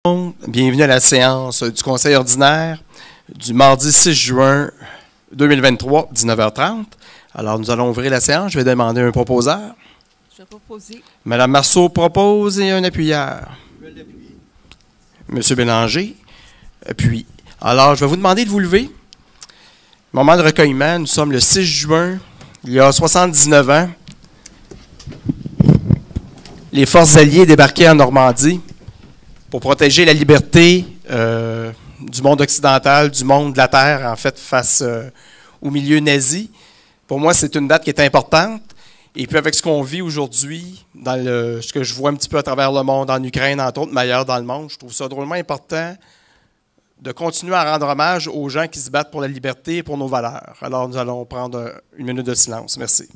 Bienvenue à la séance du Conseil ordinaire du mardi 6 juin 2023, 19h30. Alors, nous allons ouvrir la séance. Je vais demander un proposeur. Je vais proposer. Madame Marceau propose et un appuyeur. Je vais l'appuyer. Monsieur Bélanger appuie. Alors, je vais vous demander de vous lever. Moment de recueillement, nous sommes le 6 juin, il y a 79 ans. Les forces alliées débarquaient en Normandie pour protéger la liberté du monde occidental, du monde de la Terre, en fait, face au milieu nazi. Pour moi, c'est une date qui est importante. Et puis, avec ce qu'on vit aujourd'hui, dans ce que je vois un petit peu à travers le monde, en Ukraine, entre autres, mais ailleurs dans le monde, je trouve ça drôlement important de continuer à rendre hommage aux gens qui se battent pour la liberté et pour nos valeurs. Alors, nous allons prendre une minute de silence. Merci.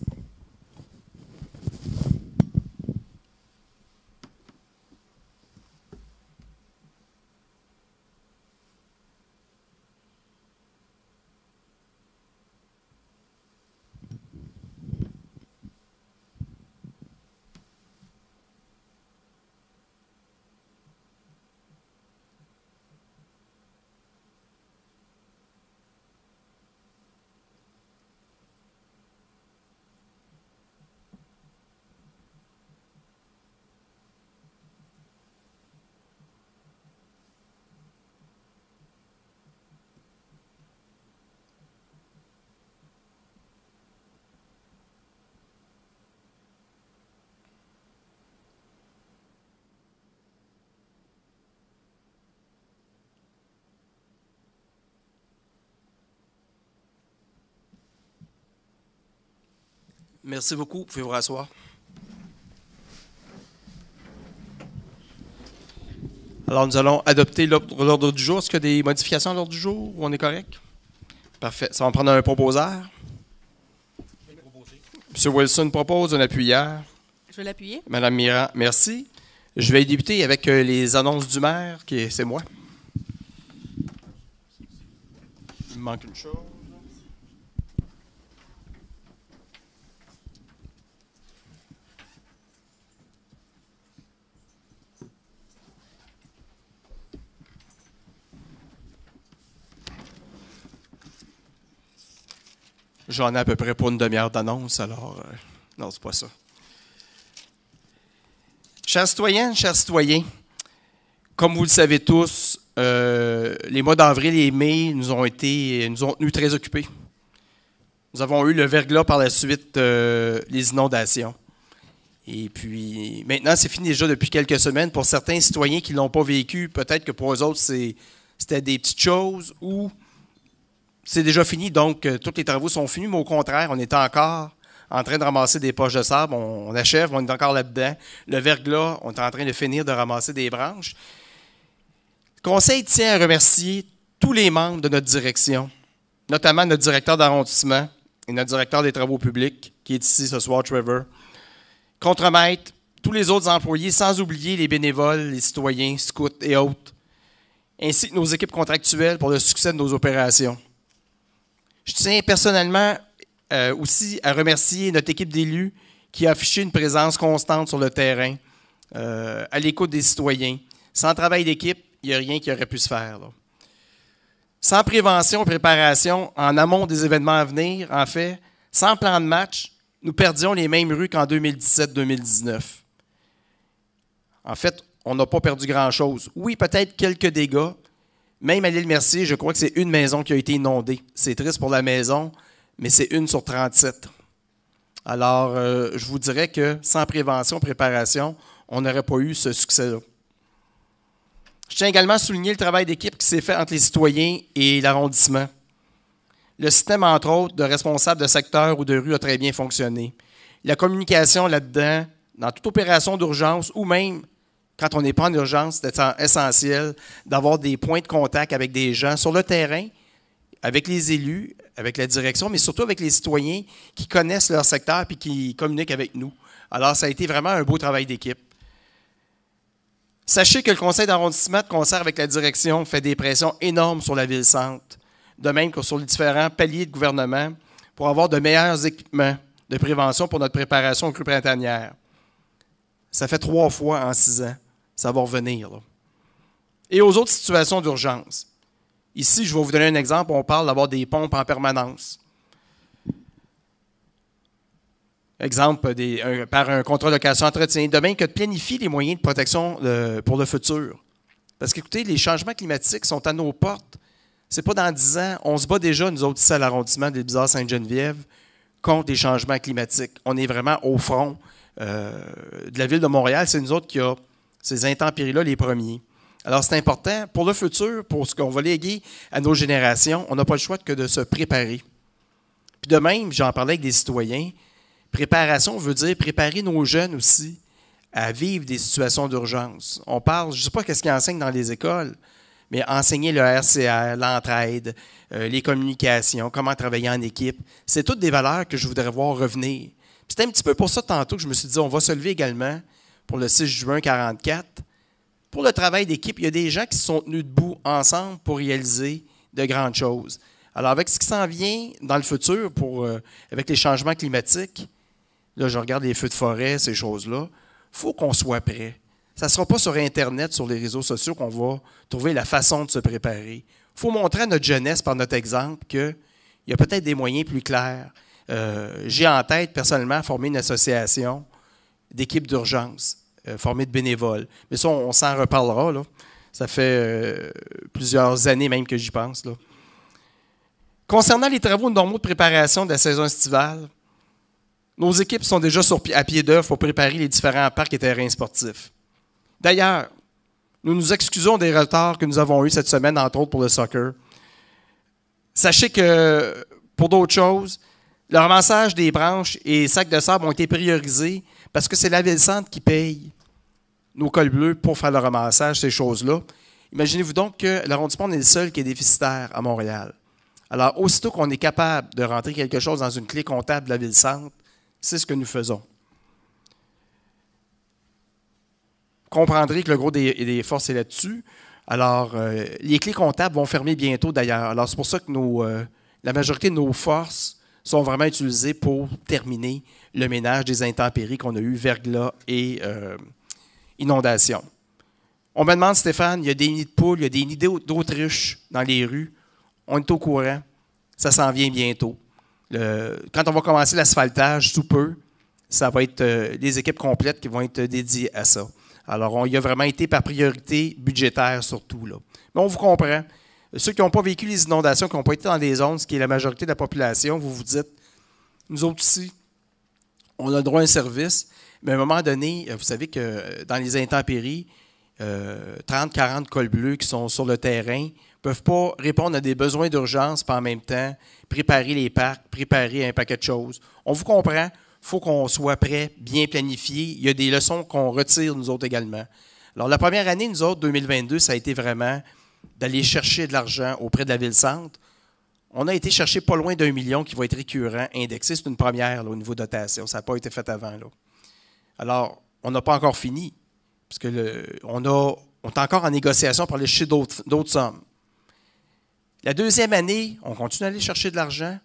Merci beaucoup. Vous pouvez vous rasseoir. Alors, nous allons adopter l'ordre du jour. Est-ce qu'il y a des modifications à l'ordre du jour ou on est correct? Parfait. Ça va prendre un proposeur. M. Wilson propose un appuyeur. Je vais l'appuyer. Mme Mirand, merci. Je vais débuter avec les annonces du maire, c'est moi. Il me manque une chose. J'en ai à peu près pour une demi-heure d'annonce, alors non, c'est pas ça. Chers citoyennes, chers citoyens, comme vous le savez tous, les mois d'avril et mai nous ont tenus très occupés. Nous avons eu le verglas par la suite, les inondations. Et puis, maintenant, c'est fini déjà depuis quelques semaines. Pour certains citoyens qui ne l'ont pas vécu, peut-être que pour eux autres, c'était des petites choses ou c'est déjà fini, donc tous les travaux sont finis, mais au contraire, on est encore en train de ramasser des poches de sable. On achève, on est encore là-dedans. Le verglas, on est en train de finir de ramasser des branches. Le Conseil tient à remercier tous les membres de notre direction, notamment notre directeur d'arrondissement et notre directeur des travaux publics, qui est ici ce soir, Trevor, contremaître, tous les autres employés, sans oublier les bénévoles, les citoyens, scouts et autres, ainsi que nos équipes contractuelles pour le succès de nos opérations. Je tiens personnellement aussi à remercier notre équipe d'élus qui a affiché une présence constante sur le terrain, à l'écoute des citoyens. Sans travail d'équipe, il n'y a rien qui aurait pu se faire, là. Sans prévention et préparation en amont des événements à venir, en fait, sans plan de match, nous perdions les mêmes rues qu'en 2017-2019. En fait, on n'a pas perdu grand-chose. Oui, peut-être quelques dégâts. Même à l'île Mercier, je crois que c'est une maison qui a été inondée. C'est triste pour la maison, mais c'est une sur 37. Alors, je vous dirais que sans prévention, préparation, on n'aurait pas eu ce succès-là. Je tiens également à souligner le travail d'équipe qui s'est fait entre les citoyens et l'arrondissement. Le système, entre autres, de responsables de secteur ou de rue a très bien fonctionné. La communication là-dedans, dans toute opération d'urgence ou même quand on n'est pas en urgence, c'est essentiel d'avoir des points de contact avec des gens sur le terrain, avec les élus, avec la direction, mais surtout avec les citoyens qui connaissent leur secteur et qui communiquent avec nous. Alors, ça a été vraiment un beau travail d'équipe. Sachez que le conseil d'arrondissement, de concert avec la direction, fait des pressions énormes sur la ville-centre, de même que sur les différents paliers de gouvernement, pour avoir de meilleurs équipements de prévention pour notre préparation aux crues printanières. Ça fait 3 fois en 6 ans. Ça va revenir, là. et aux autres situations d'urgence. Ici, je vais vous donner un exemple. On parle d'avoir des pompes en permanence. Exemple, par un contrat de location-entretien. De même que de planifier les moyens de protection pour le futur. Parce qu'écoutez, les changements climatiques sont à nos portes. Ce n'est pas dans 10 ans. On se bat déjà, nous autres, ici à l'arrondissement de Bizarre-Sainte-Geneviève, contre les changements climatiques. On est vraiment au front de la ville de Montréal. C'est nous autres qui avons ces intempéries-là les premiers. Alors, c'est important. Pour le futur, pour ce qu'on va léguer à nos générations, on n'a pas le choix que de se préparer. Puis de même, j'en parlais avec des citoyens, préparation veut dire préparer nos jeunes aussi à vivre des situations d'urgence. On parle, je ne sais pas qu'est-ce qu'ils enseignent dans les écoles, mais enseigner le RCR, l'entraide, les communications, comment travailler en équipe, c'est toutes des valeurs que je voudrais voir revenir. C'est un petit peu pour ça tantôt que je me suis dit, on va se lever également pour le 6 juin 1944. Pour le travail d'équipe, il y a des gens qui se sont tenus debout ensemble pour réaliser de grandes choses. Alors, avec ce qui s'en vient dans le futur, avec les changements climatiques, là, je regarde les feux de forêt, ces choses-là, il faut qu'on soit prêt. Ça ne sera pas sur Internet, sur les réseaux sociaux, qu'on va trouver la façon de se préparer. Il faut montrer à notre jeunesse, par notre exemple, qu'il y a peut-être des moyens plus clairs. J'ai en tête, personnellement, former une association d'équipes d'urgence, formée de bénévoles. Mais ça, on s'en reparlera, là. Ça fait plusieurs années même que j'y pense, là. Concernant les travaux normaux de préparation de la saison estivale, nos équipes sont déjà à pied d'œuvre pour préparer les différents parcs et terrains sportifs. D'ailleurs, nous nous excusons des retards que nous avons eus cette semaine, entre autres pour le soccer. Sachez que, pour d'autres choses, le ramassage des branches et sacs de sable ont été priorisés parce que c'est la Ville-Centre qui paye nos cols bleus pour faire le ramassage, ces choses-là. Imaginez-vous donc que l'arrondissement est le seul qui est déficitaire à Montréal. Alors, aussitôt qu'on est capable de rentrer quelque chose dans une clé comptable de la Ville-Centre, c'est ce que nous faisons. Vous comprendrez que le gros des forces est là-dessus. Alors, les clés comptables vont fermer bientôt d'ailleurs. Alors, c'est pour ça que la majorité de nos forces sont vraiment utilisées pour terminer le ménage des intempéries qu'on a eues, verglas et inondations. On me demande, Stéphane, il y a des nids de poules, il y a des nids d'autruches dans les rues. On est au courant. Ça s'en vient bientôt. Quand on va commencer l'asphaltage, sous peu, ça va être les équipes complètes qui vont être dédiées à ça. Alors, on y a vraiment été par priorité budgétaire surtout, là. Mais on vous comprend. Ceux qui n'ont pas vécu les inondations, qui n'ont pas été dans des zones, ce qui est la majorité de la population, vous vous dites, nous autres ici, on a le droit à un service, mais à un moment donné, vous savez que dans les intempéries, 30-40 cols bleus qui sont sur le terrain ne peuvent pas répondre à des besoins d'urgence, puis en même temps, préparer les parcs, préparer un paquet de choses. On vous comprend, il faut qu'on soit prêt, bien planifié. Il y a des leçons qu'on retire, nous autres également. Alors, la première année, nous autres, 2022, ça a été vraiment d'aller chercher de l'argent auprès de la Ville-Centre. On a été chercher pas loin d'1 million qui va être récurrent, indexé. C'est une première là, au niveau dotation. Ça n'a pas été fait avant, là. Alors, on n'a pas encore fini, parce que on est encore en négociation pour aller chercher d'autres sommes. La deuxième année, on continue à aller chercher de l'argent,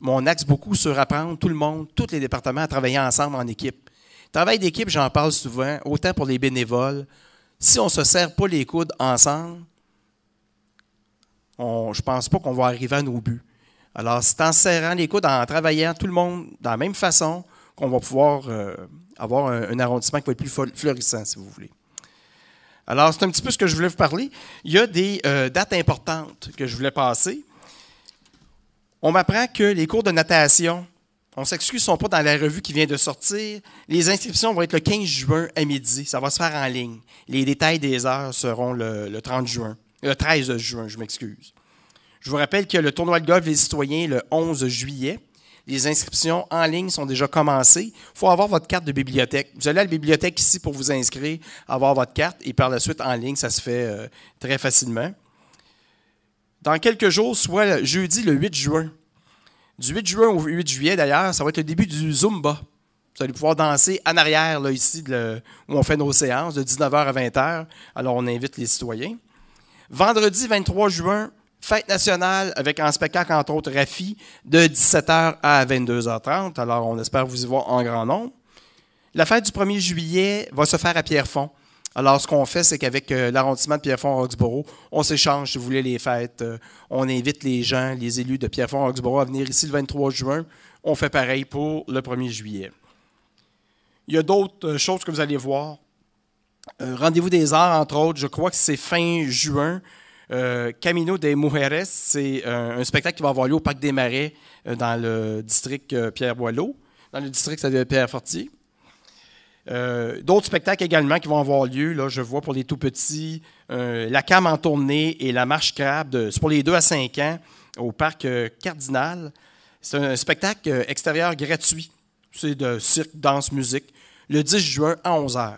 mais on axe beaucoup sur apprendre tout le monde, tous les départements à travailler ensemble en équipe. Travail d'équipe, j'en parle souvent, autant pour les bénévoles. Si on ne se serre pas les coudes ensemble, je ne pense pas qu'on va arriver à nos buts. Alors, c'est en serrant les coudes, en travaillant tout le monde de la même façon, qu'on va pouvoir avoir un arrondissement qui va être plus florissant, si vous voulez. Alors, c'est un petit peu ce que je voulais vous parler. Il y a des dates importantes que je voulais passer. On m'apprend que les cours de natation, on s'excuse, ne sont pas dans la revue qui vient de sortir. Les inscriptions vont être le 15 juin à midi. Ça va se faire en ligne. Les détails des heures seront le 30 juin. Le 13 juin, je m'excuse. Je vous rappelle que le tournoi de golf des citoyens le 11 juillet. Les inscriptions en ligne sont déjà commencées. Il faut avoir votre carte de bibliothèque. Vous allez à la bibliothèque ici pour vous inscrire, avoir votre carte, et par la suite, en ligne, ça se fait très facilement. Dans quelques jours, soit jeudi le 8 juin. Du 8 juin au 8 juillet, d'ailleurs, ça va être le début du Zumba. Vous allez pouvoir danser en arrière, là, ici, où on fait nos séances, de 19h à 20h. Alors, on invite les citoyens. Vendredi 23 juin, fête nationale avec en spectacle, entre autres, Rafi, de 17h à 22h30. Alors, on espère vous y voir en grand nombre. La fête du 1er juillet va se faire à Pierrefonds. Alors, ce qu'on fait, c'est qu'avec l'arrondissement de Pierrefonds-Roxboro, on s'échange, si vous voulez, les fêtes. On invite les gens, les élus de Pierrefonds-Roxboro à venir ici le 23 juin. On fait pareil pour le 1er juillet. Il y a d'autres choses que vous allez voir. Rendez-vous des Arts, entre autres, je crois que c'est fin juin. Camino de Mujeres, c'est un spectacle qui va avoir lieu au Parc des Marais dans le district Pierre-Boileau, dans le district de Pierre-Fortier. D'autres spectacles également qui vont avoir lieu, là, je vois pour les tout-petits, la cam en tournée et la marche crabe, c'est pour les 2 à 5 ans, au Parc Cardinal. C'est un spectacle extérieur gratuit. C'est de cirque, danse, musique, le 10 juin à 11h.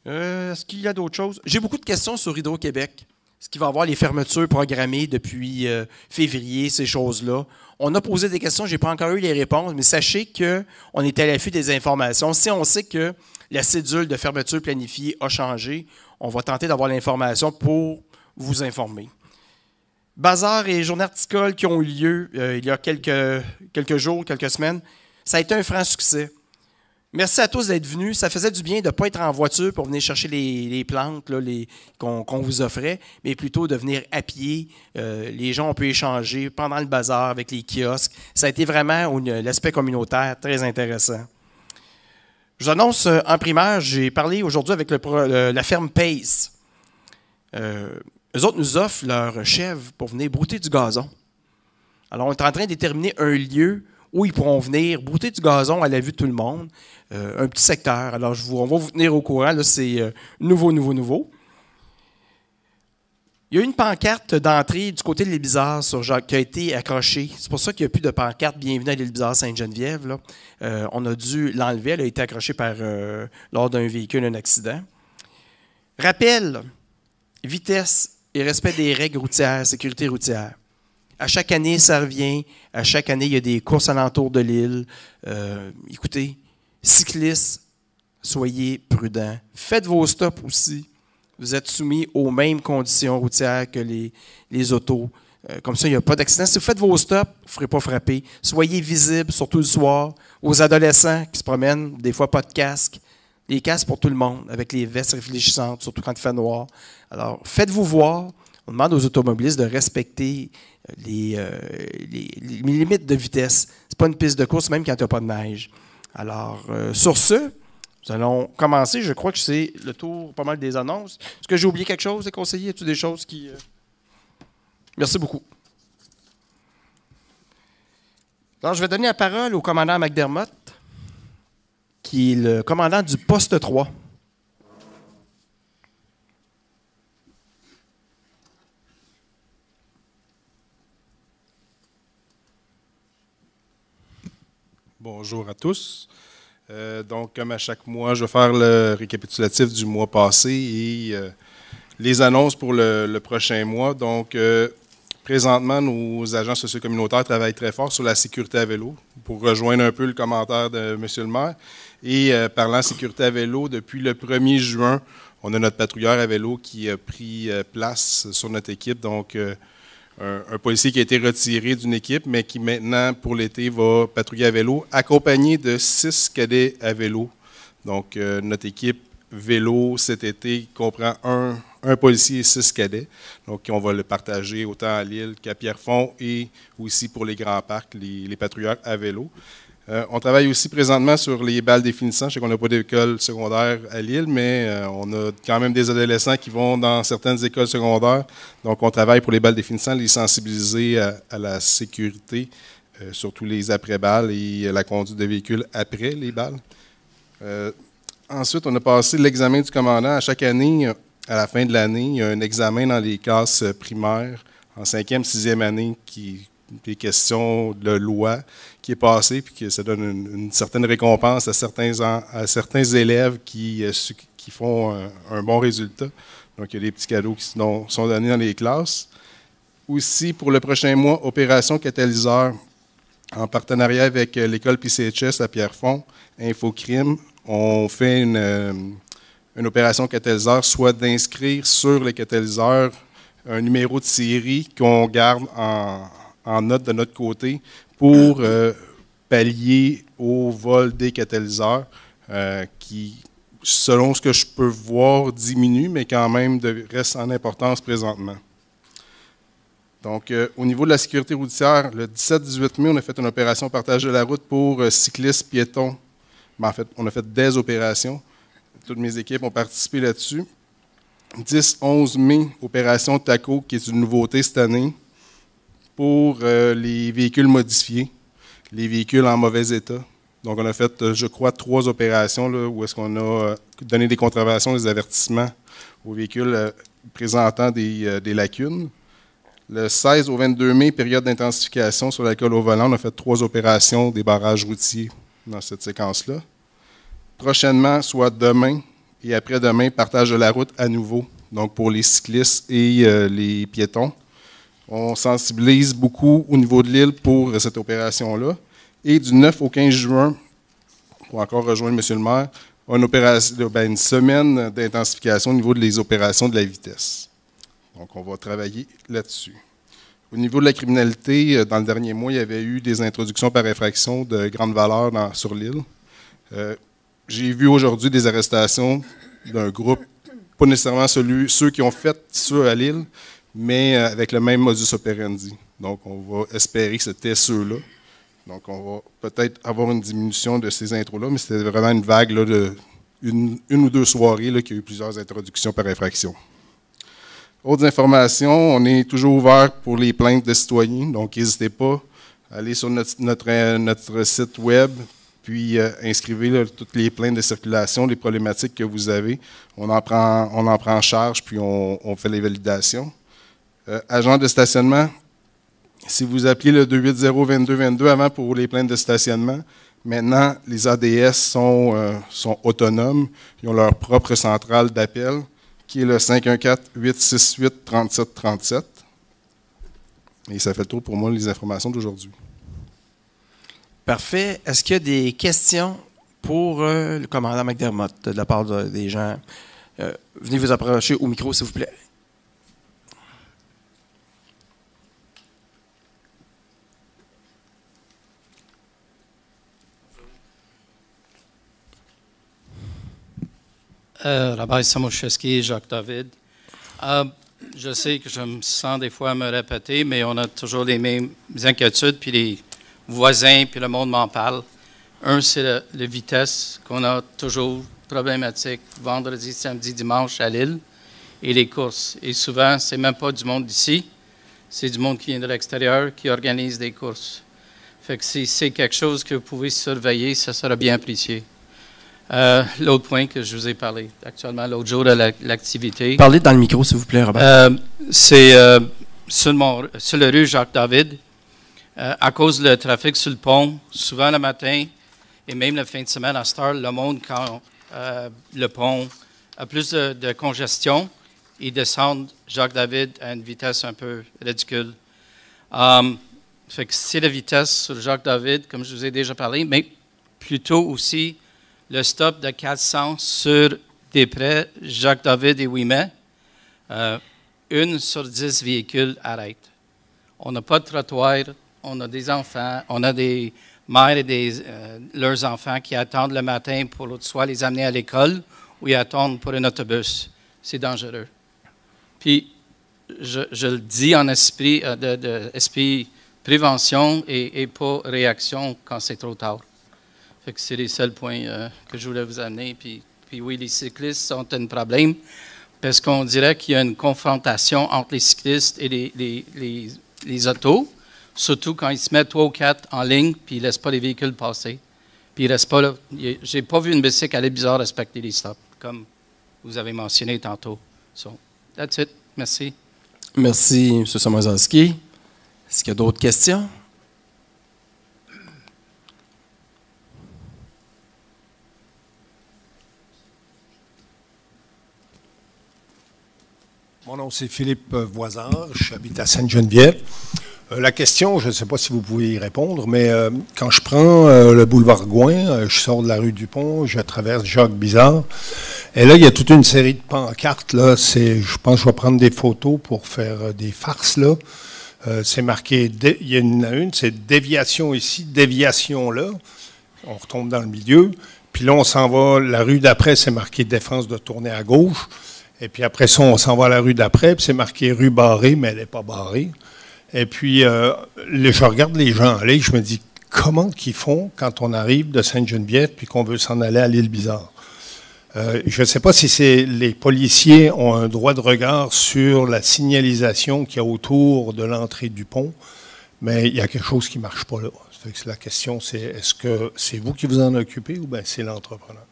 Est-ce qu'il y a d'autres choses? J'ai beaucoup de questions sur Hydro-Québec. Est-ce qu'il va y avoir les fermetures programmées depuis février, ces choses-là? On a posé des questions, je n'ai pas encore eu les réponses, mais sachez qu'on est à l'affût des informations. Si on sait que la cédule de fermeture planifiée a changé, on va tenter d'avoir l'information pour vous informer. Bazar et journées horticoles qui ont eu lieu il y a quelques jours, quelques semaines, ça a été un franc succès. Merci à tous d'être venus. Ça faisait du bien de ne pas être en voiture pour venir chercher les plantes qu'on vous offrait, mais plutôt de venir à pied. Les gens ont pu échanger pendant le bazar avec les kiosques. Ça a été vraiment l'aspect communautaire très intéressant. Je vous annonce en primaire, j'ai parlé aujourd'hui avec la ferme Pace. Eux autres nous offrent leur chèvre pour venir brouter du gazon. Alors, on est en train de déterminer un lieu où ils pourront venir brouter du gazon à la vue de tout le monde. Un petit secteur. Alors, on va vous tenir au courant. Là, c'est nouveau. Il y a une pancarte d'entrée du côté de l'île Bizarre qui a été accrochée. C'est pour ça qu'il n'y a plus de pancarte Bienvenue à l'île Bizarre Sainte-Geneviève. Là. On a dû l'enlever. Elle a été accrochée lors d'un véhicule, un accident. Rappel, vitesse et respect des règles routières, sécurité routière. À chaque année, ça revient. À chaque année, il y a des courses alentour de l'île. Écoutez, cyclistes, soyez prudents. Faites vos stops aussi. Vous êtes soumis aux mêmes conditions routières que les autos. Comme ça, il n'y a pas d'accident. Si vous faites vos stops, vous ne ferez pas frapper. Soyez visibles, surtout le soir. Aux adolescents qui se promènent, des fois pas de casque. Les casques pour tout le monde, avec les vestes réfléchissantes, surtout quand il fait noir. Alors, faites-vous voir. On demande aux automobilistes de respecter les limites de vitesse. Ce n'est pas une piste de course, même quand il n'y a pas de neige. Alors, sur ce, nous allons commencer. Je crois que c'est le tour pas mal des annonces. Est-ce que j'ai oublié quelque chose, les conseillers? As-tu des choses qui... Merci beaucoup. Alors, je vais donner la parole au commandant McDermott, qui est le commandant du poste 3. Bonjour à tous. Donc, comme à chaque mois, je vais faire le récapitulatif du mois passé et les annonces pour le prochain mois. Donc, présentement, nos agents socio-communautaires travaillent très fort sur la sécurité à vélo pour rejoindre un peu le commentaire de M. le maire. Et parlant sécurité à vélo, depuis le 1er juin, on a notre patrouilleur à vélo qui a pris place sur notre équipe. Donc, un policier qui a été retiré d'une équipe, mais qui maintenant, pour l'été, va patrouiller à vélo, accompagné de 6 cadets à vélo. Donc, notre équipe vélo cet été comprend un policier et 6 cadets. Donc, on va le partager autant à Lille qu'à Pierrefonds et aussi pour les grands parcs, les patrouilleurs à vélo. On travaille aussi présentement sur les balles définissantes. Je sais qu'on n'a pas d'école secondaire à Lille, mais on a quand même des adolescents qui vont dans certaines écoles secondaires. Donc, on travaille pour les balles définissantes, les sensibiliser à la sécurité, surtout les après-balles et la conduite de véhicules après les balles. Ensuite, on a passé l'examen du commandant. À chaque année, à la fin de l'année, il y a un examen dans les classes primaires en 5e, 6e année des questions de loi qui est passé, puis que ça donne une certaine récompense à certains élèves qui font un bon résultat. Donc, il y a des petits cadeaux qui sont donnés dans les classes. Aussi, pour le prochain mois, Opération Catalyseur, en partenariat avec l'école PCHS à Pierrefonds, Infocrime, on fait une opération catalyseur, soit d'inscrire sur les catalyseurs un numéro de série qu'on garde en note de notre côté pour pallier au vol des catalyseurs qui selon ce que je peux voir, diminue, mais quand même reste en importance présentement. Donc, au niveau de la sécurité routière, le 17-18 mai, on a fait une opération partage de la route pour cyclistes, piétons. En fait, on a fait des opérations. Toutes mes équipes ont participé là-dessus. 10-11 mai, opération TACO, qui est une nouveauté cette année, pour les véhicules modifiés, les véhicules en mauvais état. Donc, on a fait, je crois, 3 opérations là, où est-ce qu'on a donné des contraventions, des avertissements aux véhicules présentant des lacunes. Le 16 au 22 mai, période d'intensification sur l'alcool au volant, on a fait 3 opérations des barrages routiers dans cette séquence-là. Prochainement, soit demain et après-demain, partage de la route à nouveau, donc pour les cyclistes et les piétons. On sensibilise beaucoup au niveau de l'île pour cette opération-là. Et du 9 au 15 juin, pour encore rejoindre M. le maire, une semaine d'intensification au niveau des opérations de la vitesse. Donc, on va travailler là-dessus. Au niveau de la criminalité, dans le dernier mois, il y avait eu des introductions par infraction de grande valeur sur l'île. J'ai vu aujourd'hui des arrestations d'un groupe, pas nécessairement ceux qui ont fait ça à l'île, mais avec le même modus operandi. Donc, on va espérer que c'était ceux-là. Donc, on va peut-être avoir une diminution de ces intros-là, mais c'était vraiment une vague là, de une ou 2 soirées là, qui a eu plusieurs introductions par infraction. Autres informations, on est toujours ouvert pour les plaintes des citoyens, donc n'hésitez pas à aller sur notre site web, puis inscrivez là, toutes les plaintes de circulation, les problématiques que vous avez. On en prend en charge, puis on fait les validations. Agent de stationnement, si vous appelez le 280-2222 avant pour les plaintes de stationnement, maintenant, les ADS sont autonomes. Ils ont leur propre centrale d'appel, qui est le 514-868-3737. Et ça fait le tour pour moi, les informations d'aujourd'hui. Parfait. Est-ce qu'il y a des questions pour le commandant McDermott de la part des gens? Venez vous approcher au micro, s'il vous plaît. Rabbi Samoshevski, Jacques David. Je sais que je me sens des fois à me répéter, mais on a toujours les mêmes inquiétudes, puis les voisins, puis le monde m'en parle. Un, c'est la vitesse qu'on a toujours problématique vendredi, samedi, dimanche à Lille, et les courses. Et souvent, c'est même pas du monde d'ici, c'est du monde qui vient de l'extérieur qui organise des courses. Fait que si c'est quelque chose que vous pouvez surveiller, ça sera bien apprécié. L'autre point que je vous ai parlé actuellement, l'autre jour de l'activité. Parlez dans le micro, s'il vous plaît, Robert. C'est sur la rue Jacques-David. À cause du trafic sur le pont, souvent le matin et même la fin de semaine à cette heure, le monde, quand le pont a plus de congestion, ils descendent Jacques-David à une vitesse un peu ridicule. Fait que c'est la vitesse sur Jacques-David, comme je vous ai déjà parlé, mais plutôt aussi le stop de 400 sur Després, Jacques-David et Ouimet, 1 sur 10 véhicules arrête. On n'a pas de trottoir, on a des enfants, on a des mères et leurs enfants qui attendent le matin pour soit les amener à l'école ou ils attendent pour un autobus. C'est dangereux. Puis, je le dis en esprit, esprit prévention et pas réaction quand c'est trop tard. C'est les seuls points que je voulais vous amener. Puis oui, les cyclistes sont un problème parce qu'on dirait qu'il y a une confrontation entre les cyclistes et les autos, surtout quand ils se mettent 3 ou 4 en ligne puis ils ne laissent pas les véhicules passer. Puis ils ne restent pas là. Je n'ai pas vu une bicycle aller bizarre respecter les stops, comme vous avez mentionné tantôt. So, that's it. Merci. Merci, M. Samozalski. Est-ce qu'il y a d'autres questions? Mon nom, c'est Philippe Voisard, j'habite à Sainte-Geneviève. La question, je ne sais pas si vous pouvez y répondre, mais quand je prends le boulevard Gouin, je sors de la rue Dupont, je traverse Jacques-Bizard, et là, il y a toute une série de pancartes. Là, je pense que je vais prendre des photos pour faire des farces. Là. C'est marqué, il y en a une, c'est déviation ici, déviation là. On retombe dans le milieu. Puis là, on s'en va, la rue d'après, c'est marqué défense de tourner à gauche. Et puis après ça, on s'en va à la rue d'après, puis c'est marqué rue barrée, mais elle n'est pas barrée. Et puis, je regarde les gens aller, je me dis, comment qu'ils font quand on arrive de Sainte-Geneviève puis qu'on veut s'en aller à l'Île-Bizarre? Je ne sais pas si les policiers ont un droit de regard sur la signalisation qu'il y a autour de l'entrée du pont, mais il y a quelque chose qui ne marche pas là. Ça fait que la question, c'est est-ce que c'est vous qui vous en occupez ou bien c'est l'entrepreneur?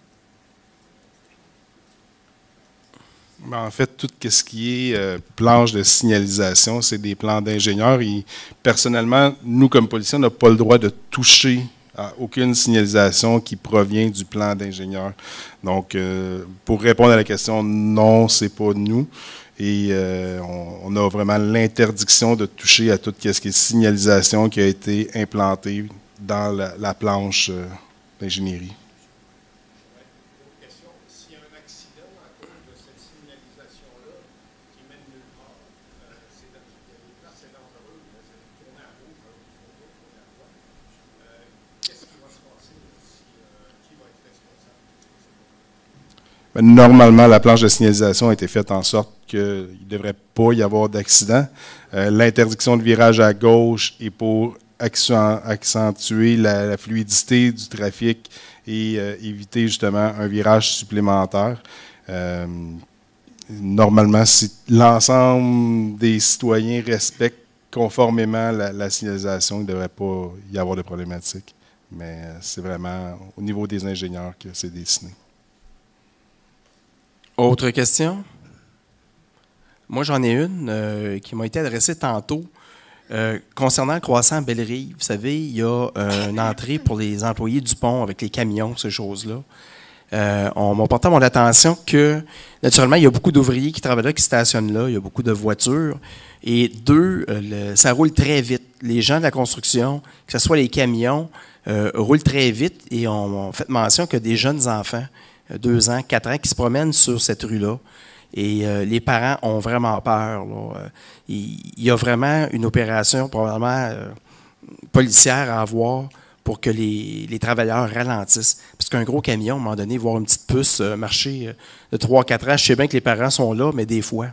Ben, en fait, tout ce qui est planche de signalisation, c'est des plans d'ingénieurs. Et personnellement, nous, comme policiers, on n'a pas le droit de toucher à aucune signalisation qui provient du plan d'ingénieur. Donc, pour répondre à la question, non, c'est pas nous. Et on a vraiment l'interdiction de toucher à tout ce qui est signalisation qui a été implantée dans la planche d'ingénierie. Normalement, la planche de signalisation a été faite en sorte qu'il ne devrait pas y avoir d'accident. L'interdiction de virage à gauche est pour accentuer la fluidité du trafic et éviter justement un virage supplémentaire. Normalement, si l'ensemble des citoyens respectent conformément la signalisation, il ne devrait pas y avoir de problématique. Mais c'est vraiment au niveau des ingénieurs que c'est dessiné. Autre question? Moi, j'en ai une qui m'a été adressée tantôt. Concernant le croissant Belle-Rive, vous savez, il y a une entrée pour les employés du pont avec les camions, ces choses-là. On m'a porté à mon attention que, naturellement, il y a beaucoup d'ouvriers qui travaillent là, qui stationnent là, il y a beaucoup de voitures. Et ça roule très vite. Les gens de la construction, que ce soit les camions, roulent très vite et on fait mention que des jeunes enfants, 2 ans, 4 ans, qui se promènent sur cette rue-là. Et les parents ont vraiment peur. Là. Il y a vraiment une opération probablement policière à avoir pour que les travailleurs ralentissent. Parce qu'un gros camion, à un moment donné, voir une petite puce marcher de 3-4 ans, je sais bien que les parents sont là, mais des fois,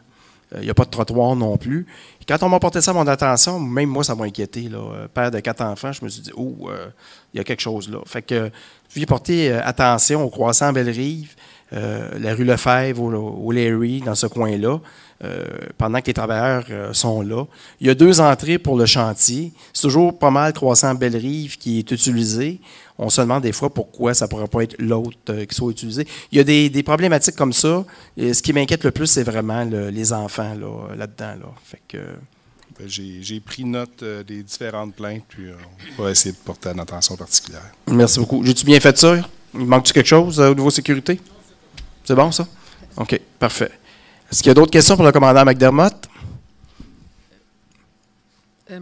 il n'y a pas de trottoir non plus. Et quand on m'a porté ça à mon attention, même moi, ça m'a inquiété. Là. Père de 4 enfants, je me suis dit, il y a quelque chose là. Fait que j'ai porté attention au croissant Belle-Rive, la rue Lefebvre, au Larry, dans ce coin-là, pendant que les travailleurs sont là. Il y a 2 entrées pour le chantier. C'est toujours pas mal croissant Belle-Rive qui est utilisé. On se demande des fois pourquoi ça ne pourrait pas être l'autre qui soit utilisé. Il y a des problématiques comme ça. Et ce qui m'inquiète le plus, c'est vraiment les enfants là-dedans. Là. Fait que, j'ai pris note des différentes plaintes, puis on va essayer de porter une attention particulière. Merci beaucoup. J'ai-tu bien fait ça? Il manque-tu quelque chose au niveau sécurité? C'est bon, ça? OK, parfait. Est-ce qu'il y a d'autres questions pour le commandant McDermott?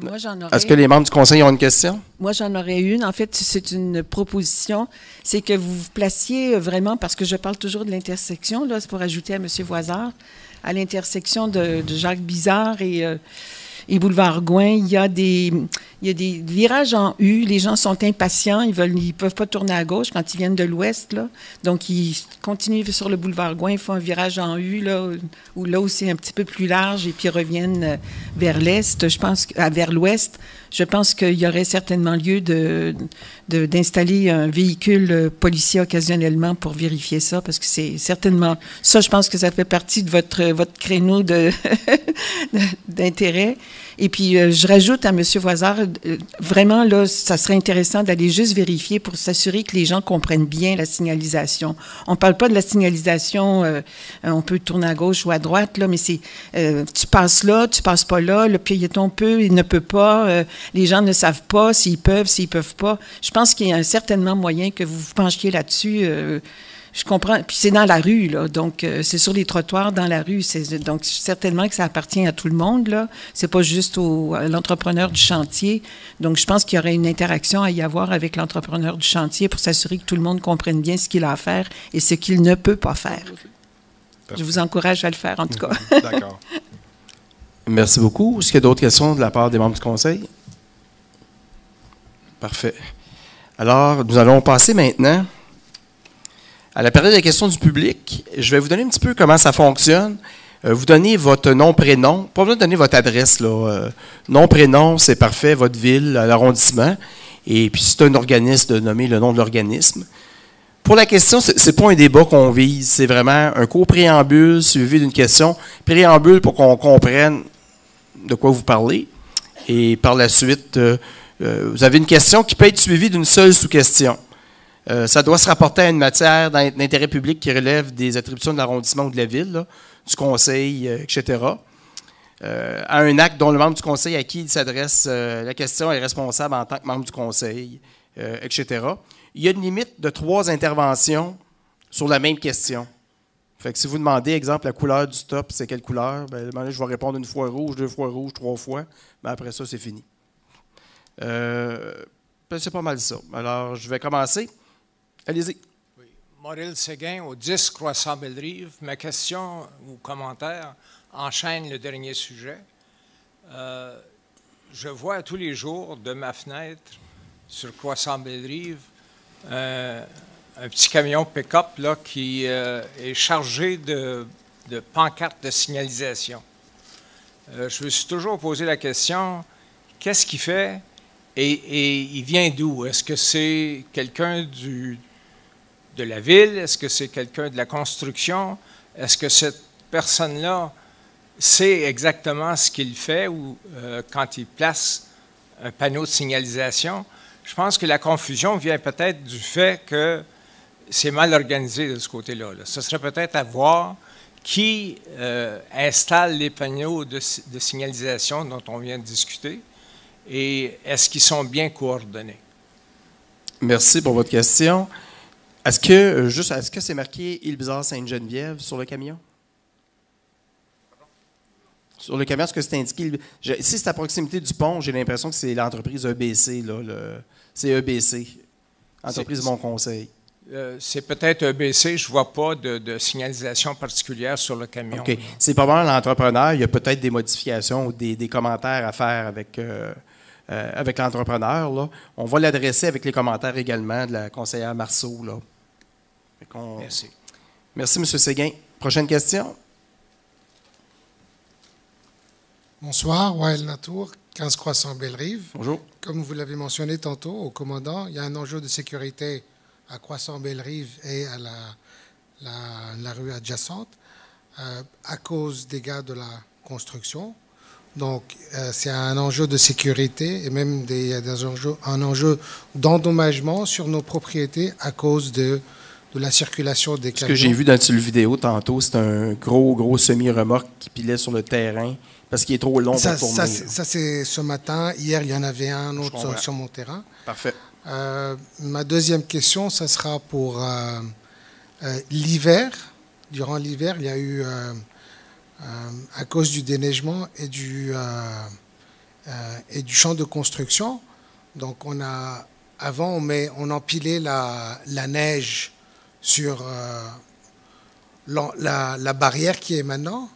Moi, j'en aurais. Est-ce que les membres du conseil ont une question? Moi, j'en aurais une. En fait, c'est une proposition. C'est que vous vous placiez vraiment, parce que je parle toujours de l'intersection, là, c'est pour ajouter à M. Voisard, à l'intersection de Jacques Bizard et Boulevard Gouin, il y a des virages en U. Les gens sont impatients. Ils peuvent pas tourner à gauche quand ils viennent de l'ouest, là. Donc, ils continuent sur le boulevard Gouin, ils font un virage en U, là où c'est un petit peu plus large, et puis reviennent vers l'est. Je pense vers l'ouest. Je pense qu'il y aurait certainement lieu d'installer un véhicule policier occasionnellement pour vérifier ça, parce que c'est certainement ça. Je pense que ça fait partie de votre créneau d'intérêt. Et puis, je rajoute à M. Voisard, vraiment, là, ça serait intéressant d'aller juste vérifier pour s'assurer que les gens comprennent bien la signalisation. On ne parle pas de la signalisation, on peut tourner à gauche ou à droite, là, mais c'est, tu passes là, tu passes pas là, le piéton peut, il ne peut pas, les gens ne savent pas s'ils peuvent pas. Je pense qu'il y a certainement moyen que vous vous penchiez là-dessus. Je comprends. Puis c'est dans la rue, là. Donc, c'est sur les trottoirs dans la rue. Donc, certainement que ça appartient à tout le monde, là. C'est pas juste à l'entrepreneur du chantier. Donc, je pense qu'il y aurait une interaction à y avoir avec l'entrepreneur du chantier pour s'assurer que tout le monde comprenne bien ce qu'il a à faire et ce qu'il ne peut pas faire. Parfait. Je vous encourage à le faire, en tout cas. D'accord. Merci beaucoup. Est-ce qu'il y a d'autres questions de la part des membres du conseil? Parfait. Alors, nous allons passer maintenant À la période des questions du public, je vais vous donner un petit peu comment ça fonctionne. Vous donnez votre nom, prénom. Pas besoin de donner votre adresse, là. Nom, prénom, c'est parfait, votre ville, l'arrondissement. Et puis, si c'est un organisme, de nommer le nom de l'organisme. Pour la question, ce n'est pas un débat qu'on vise, c'est vraiment un court préambule suivi d'une question. Préambule pour qu'on comprenne de quoi vous parlez. Et par la suite, vous avez une question qui peut être suivie d'une seule sous-question. Ça doit se rapporter à une matière d'intérêt public qui relève des attributions de l'arrondissement ou de la ville, là, du conseil, etc. À un acte dont le membre du conseil à qui il s'adresse la question est responsable en tant que membre du conseil, etc. Il y a une limite de 3 interventions sur la même question. Fait que si vous demandez, exemple, la couleur du top, c'est quelle couleur? Bien, je vais répondre 1 fois rouge, 2 fois rouge, 3 fois. Mais après ça, c'est fini. C'est pas mal ça. Alors, je vais commencer. Allez-y. Oui. Maurice Séguin, au 10 Croissant Bellerive. Ma question ou commentaire enchaîne le dernier sujet. Je vois tous les jours de ma fenêtre sur Croissant Bellerive un petit camion pick-up là, qui est chargé de pancartes de signalisation. Je me suis toujours posé la question, qu'est-ce qu'il fait et il vient d'où? Est-ce que c'est quelqu'un de la ville? Est-ce que c'est quelqu'un de la construction? Est-ce que cette personne-là sait exactement ce qu'il fait ou quand il place un panneau de signalisation? Je pense que la confusion vient peut-être du fait que c'est mal organisé de ce côté-là. Là. Ce serait peut-être à voir qui installe les panneaux de signalisation dont on vient de discuter et est-ce qu'ils sont bien coordonnés? Merci pour votre question. Est-ce que c'est marqué Île-Bizarre-Sainte-Geneviève sur le camion? Sur le camion, est-ce que c'est indiqué? Si c'est à proximité du pont, j'ai l'impression que c'est l'entreprise EBC. C'est EBC, Entreprise Mon Conseil. C'est peut-être EBC, je ne vois pas de signalisation particulière sur le camion. OK. C'est probablement l'entrepreneur. Il y a peut-être des modifications ou des commentaires à faire avec l'entrepreneur. Là. On va l'adresser avec les commentaires également de la conseillère Marceau. Là. Merci. Merci, M. Séguin. Prochaine question. Bonsoir, Wael Natour, 15 Croissant Bellerive. Bonjour. Comme vous l'avez mentionné tantôt au commandant, il y a un enjeu de sécurité à Croissant Bellerive et à la rue adjacente à cause des dégâts de la construction. Donc, c'est un enjeu de sécurité et même un enjeu d'endommagement sur nos propriétés à cause de la circulation des camions. Ce que j'ai vu dans la vidéo tantôt, c'est un gros semi-remorque qui pilait sur le terrain parce qu'il est trop long pour tourner. Ça, c'est ce matin. Hier, il y en avait un autre sur mon terrain. Parfait. Ma deuxième question, ça sera pour l'hiver. Durant l'hiver, il y a eu, à cause du déneigement et du champ de construction, donc avant, on empilait la neige sur la barrière qui est maintenant.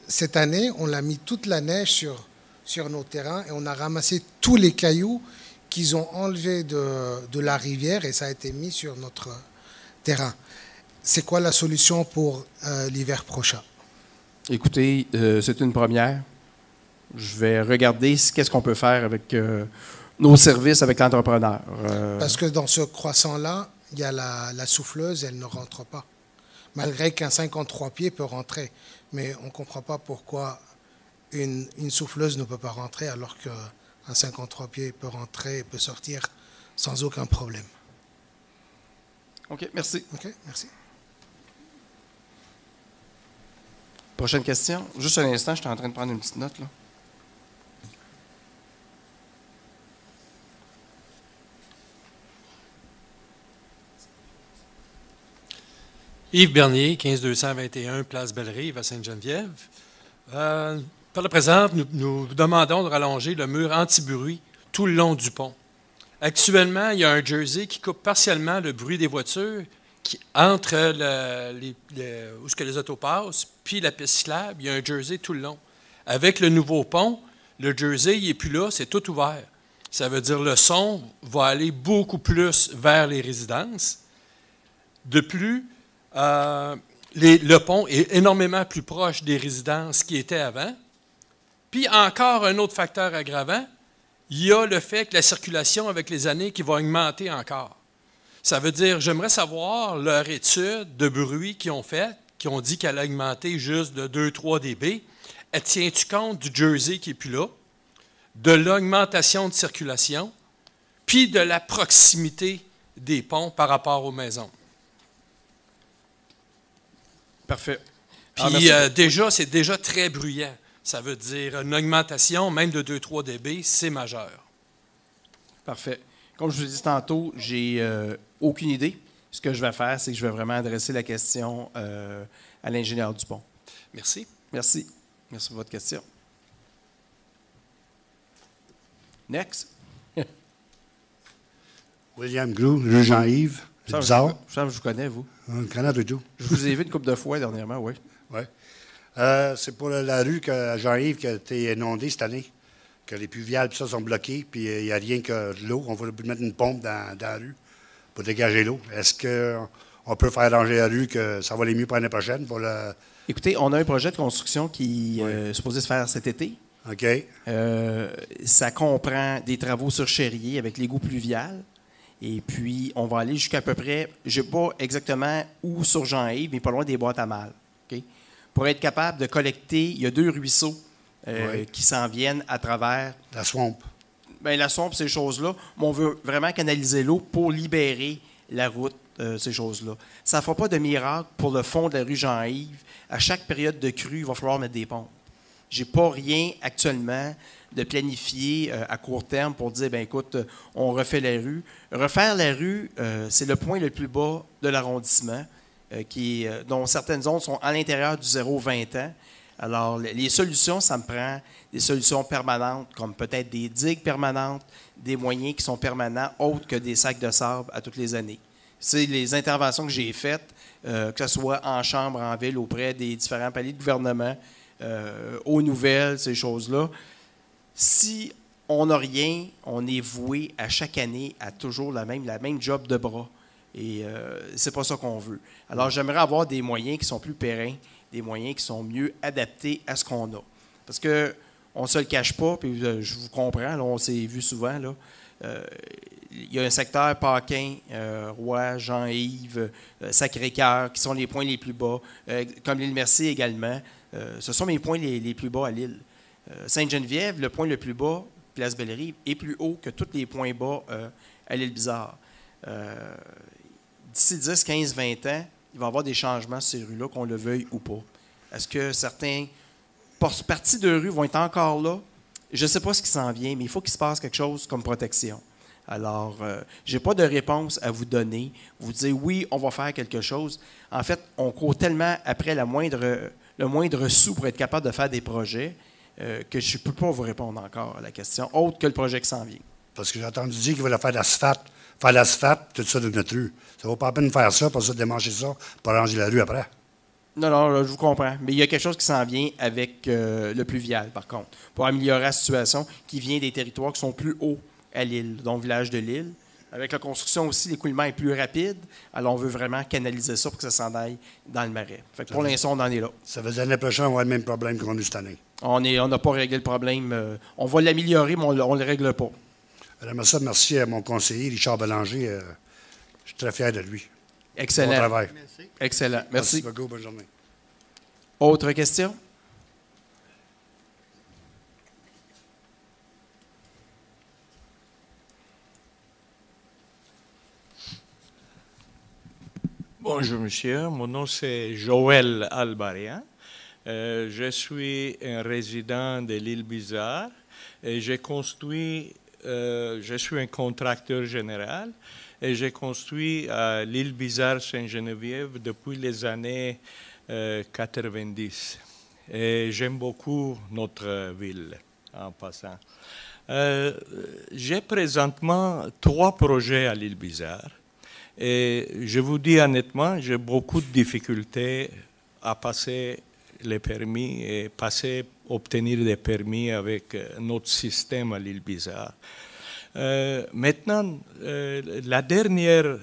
Cette année, on a mis toute la neige sur nos terrains et on a ramassé tous les cailloux qu'ils ont enlevés de la rivière et ça a été mis sur notre terrain. C'est quoi la solution pour l'hiver prochain? Écoutez, c'est une première. Je vais regarder qu'est-ce qu'on peut faire avec nos services avec l'entrepreneur. Parce que dans ce croissant-là, il y a la souffleuse, elle ne rentre pas. Malgré qu'un 53 pieds peut rentrer. Mais on ne comprend pas pourquoi une souffleuse ne peut pas rentrer alors qu'un 53 pieds peut rentrer et peut sortir sans aucun problème. OK, merci. OK, merci. Prochaine question. Juste un instant, je suis en train de prendre une petite note, là. Yves Bernier, 15221, Place Bellerive, à Sainte-Geneviève. Par la présente, nous demandons de rallonger le mur anti-bruit tout le long du pont. Actuellement, il y a un jersey qui coupe partiellement le bruit des voitures entre où ce que les autos passent, puis la piste cyclable, il y a un jersey tout le long. Avec le nouveau pont, le jersey, il n'est plus là, c'est tout ouvert. Ça veut dire que le son va aller beaucoup plus vers les résidences. De plus, le pont est énormément plus proche des résidences qu'il était avant. Puis encore un autre facteur aggravant, il y a le fait que la circulation avec les années qui va augmenter encore. Ça veut dire, j'aimerais savoir leur étude de bruit qu'ils ont faite, qui ont dit qu'elle a augmenté juste de 2-3 dB. Tiens-tu compte du Jersey qui n'est plus là, de l'augmentation de circulation, puis de la proximité des ponts par rapport aux maisons? Parfait. Puis déjà, c'est déjà très bruyant. Ça veut dire une augmentation, même de 2-3 dB, c'est majeur. Parfait. Comme je vous l'ai dit tantôt, j'ai aucune idée. Ce que je vais faire, c'est que je vais vraiment adresser la question à l'ingénieur du pont. Merci. Merci. Merci pour votre question. Next. William Grou, rue Jean-Yves. C'est bizarre. Je sens que je vous connais, vous. On ne connaît du tout. Je vous ai vu une couple de fois dernièrement, oui. Oui. C'est pour la rue Jean-Yves qui a été inondée cette année, que les pluviales puis ça sont bloqués, puis il n'y a rien que de l'eau. On va mettre une pompe dans la rue pour dégager l'eau. Est-ce qu'on peut faire ranger la rue, que ça va aller mieux pour l'année prochaine? Écoutez, on a un projet de construction qui est supposé se faire cet été. OK. Ça comprend des travaux sur Chérier avec l'égout pluvial. Et puis, on va aller jusqu'à peu près, je ne sais pas exactement où sur Jean-Yves, mais pas loin des boîtes à mal. Okay? Pour être capable de collecter, il y a 2 ruisseaux qui s'en viennent à travers. La swamp. Bien, la swamp, ces choses-là. Mais on veut vraiment canaliser l'eau pour libérer la route, ces choses-là. Ça ne fera pas de miracle pour le fond de la rue Jean-Yves. À chaque période de crue, il va falloir mettre des pompes. Je n'ai pas rien actuellement de planifié à court terme pour dire, bien écoute, on refait la rue. Refaire la rue, c'est le point le plus bas de l'arrondissement, dont certaines zones sont à l'intérieur du 0-20 ans. Alors, les solutions, ça me prend des solutions permanentes, comme peut-être des digues permanentes, des moyens qui sont permanents, autres que des sacs de sable à toutes les années. C'est les interventions que j'ai faites, que ce soit en chambre, en ville, auprès des différents paliers de gouvernement, aux nouvelles, ces choses-là. Si on n'a rien, on est voué à chaque année à toujours la même job de bras. Et c'est pas ça qu'on veut. Alors, j'aimerais avoir des moyens qui sont plus pérennes, des moyens qui sont mieux adaptés à ce qu'on a. Parce que on ne se le cache pas, puis je vous comprends, là, on s'est vu souvent, là. Il y a un secteur Paquin, Roy, Jean-Yves, Sacré-Cœur, qui sont les points les plus bas, comme l'île Mercier également. Ce sont mes points les plus bas à l'île. Sainte-Geneviève, le point le plus bas, Place Bellerive, est plus haut que tous les points bas à l'île Bizarre. D'ici 10, 15, 20 ans, il va y avoir des changements sur ces rues-là, qu'on le veuille ou pas. Est-ce que certains parties de rue vont être encore là? Je ne sais pas ce qui s'en vient, mais il faut qu'il se passe quelque chose comme protection. Alors, je n'ai pas de réponse à vous donner. Vous dites oui, on va faire quelque chose. En fait, on court tellement après le moindre sou pour être capable de faire des projets que je ne peux pas vous répondre encore à la question, autre que le projet qui s'en vient. Parce que j'ai entendu dire qu'il voulait faire l'asphalte, tout ça de notre rue. Ça ne vaut pas la peine de faire ça, pour ça, de démancher ça, pour ranger la rue après. Non, je vous comprends. Mais il y a quelque chose qui s'en vient avec le pluvial, par contre, pour améliorer la situation, qui vient des territoires qui sont plus hauts à l'île, donc le village de l'île. Avec la construction aussi, l'écoulement est plus rapide. Alors, on veut vraiment canaliser ça pour que ça s'en aille dans le marais. Fait que pour l'instant, on en est là. Ça veut dire l'année prochaine, on va avoir le même problème qu'on a eu cette année. On n'a pas réglé le problème. On va l'améliorer, mais on ne le règle pas. J'aimerais ça, merci à mon conseiller, Richard Bélanger. Je suis très fier de lui. Excellent. Bon travail. Merci. Excellent. Merci. Merci beaucoup. Bonne journée. Autre question? Bonjour monsieur, mon nom c'est Joël Albarien. Je suis un résident de l'île Bizarre et je suis un contracteur général et j'ai construit à l'île Bizarre Sainte-Geneviève depuis les années 90. Et j'aime beaucoup notre ville en passant. J'ai présentement 3 projets à l'île Bizarre. Et je vous dis honnêtement, j'ai beaucoup de difficultés à passer les permis et obtenir des permis avec notre système à l'île Bizarre. Maintenant, la dernière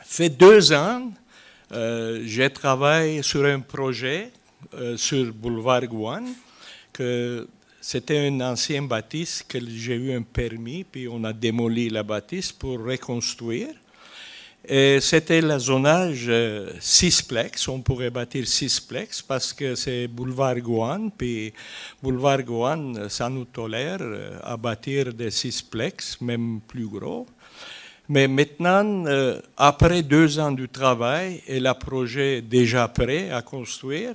fait 2 ans, j'ai travaillé sur un projet sur boulevard Gouin, que c'était une ancienne bâtisse que j'ai eu un permis, puis on a démoli la bâtisse pour reconstruire. Et c'était le zonage 6plex, on pourrait bâtir 6plex parce que c'est boulevard Gouin, puis boulevard Gouin, ça nous tolère à bâtir des 6plex, même plus gros. Mais maintenant, après 2 ans de travail et le projet déjà prêt à construire,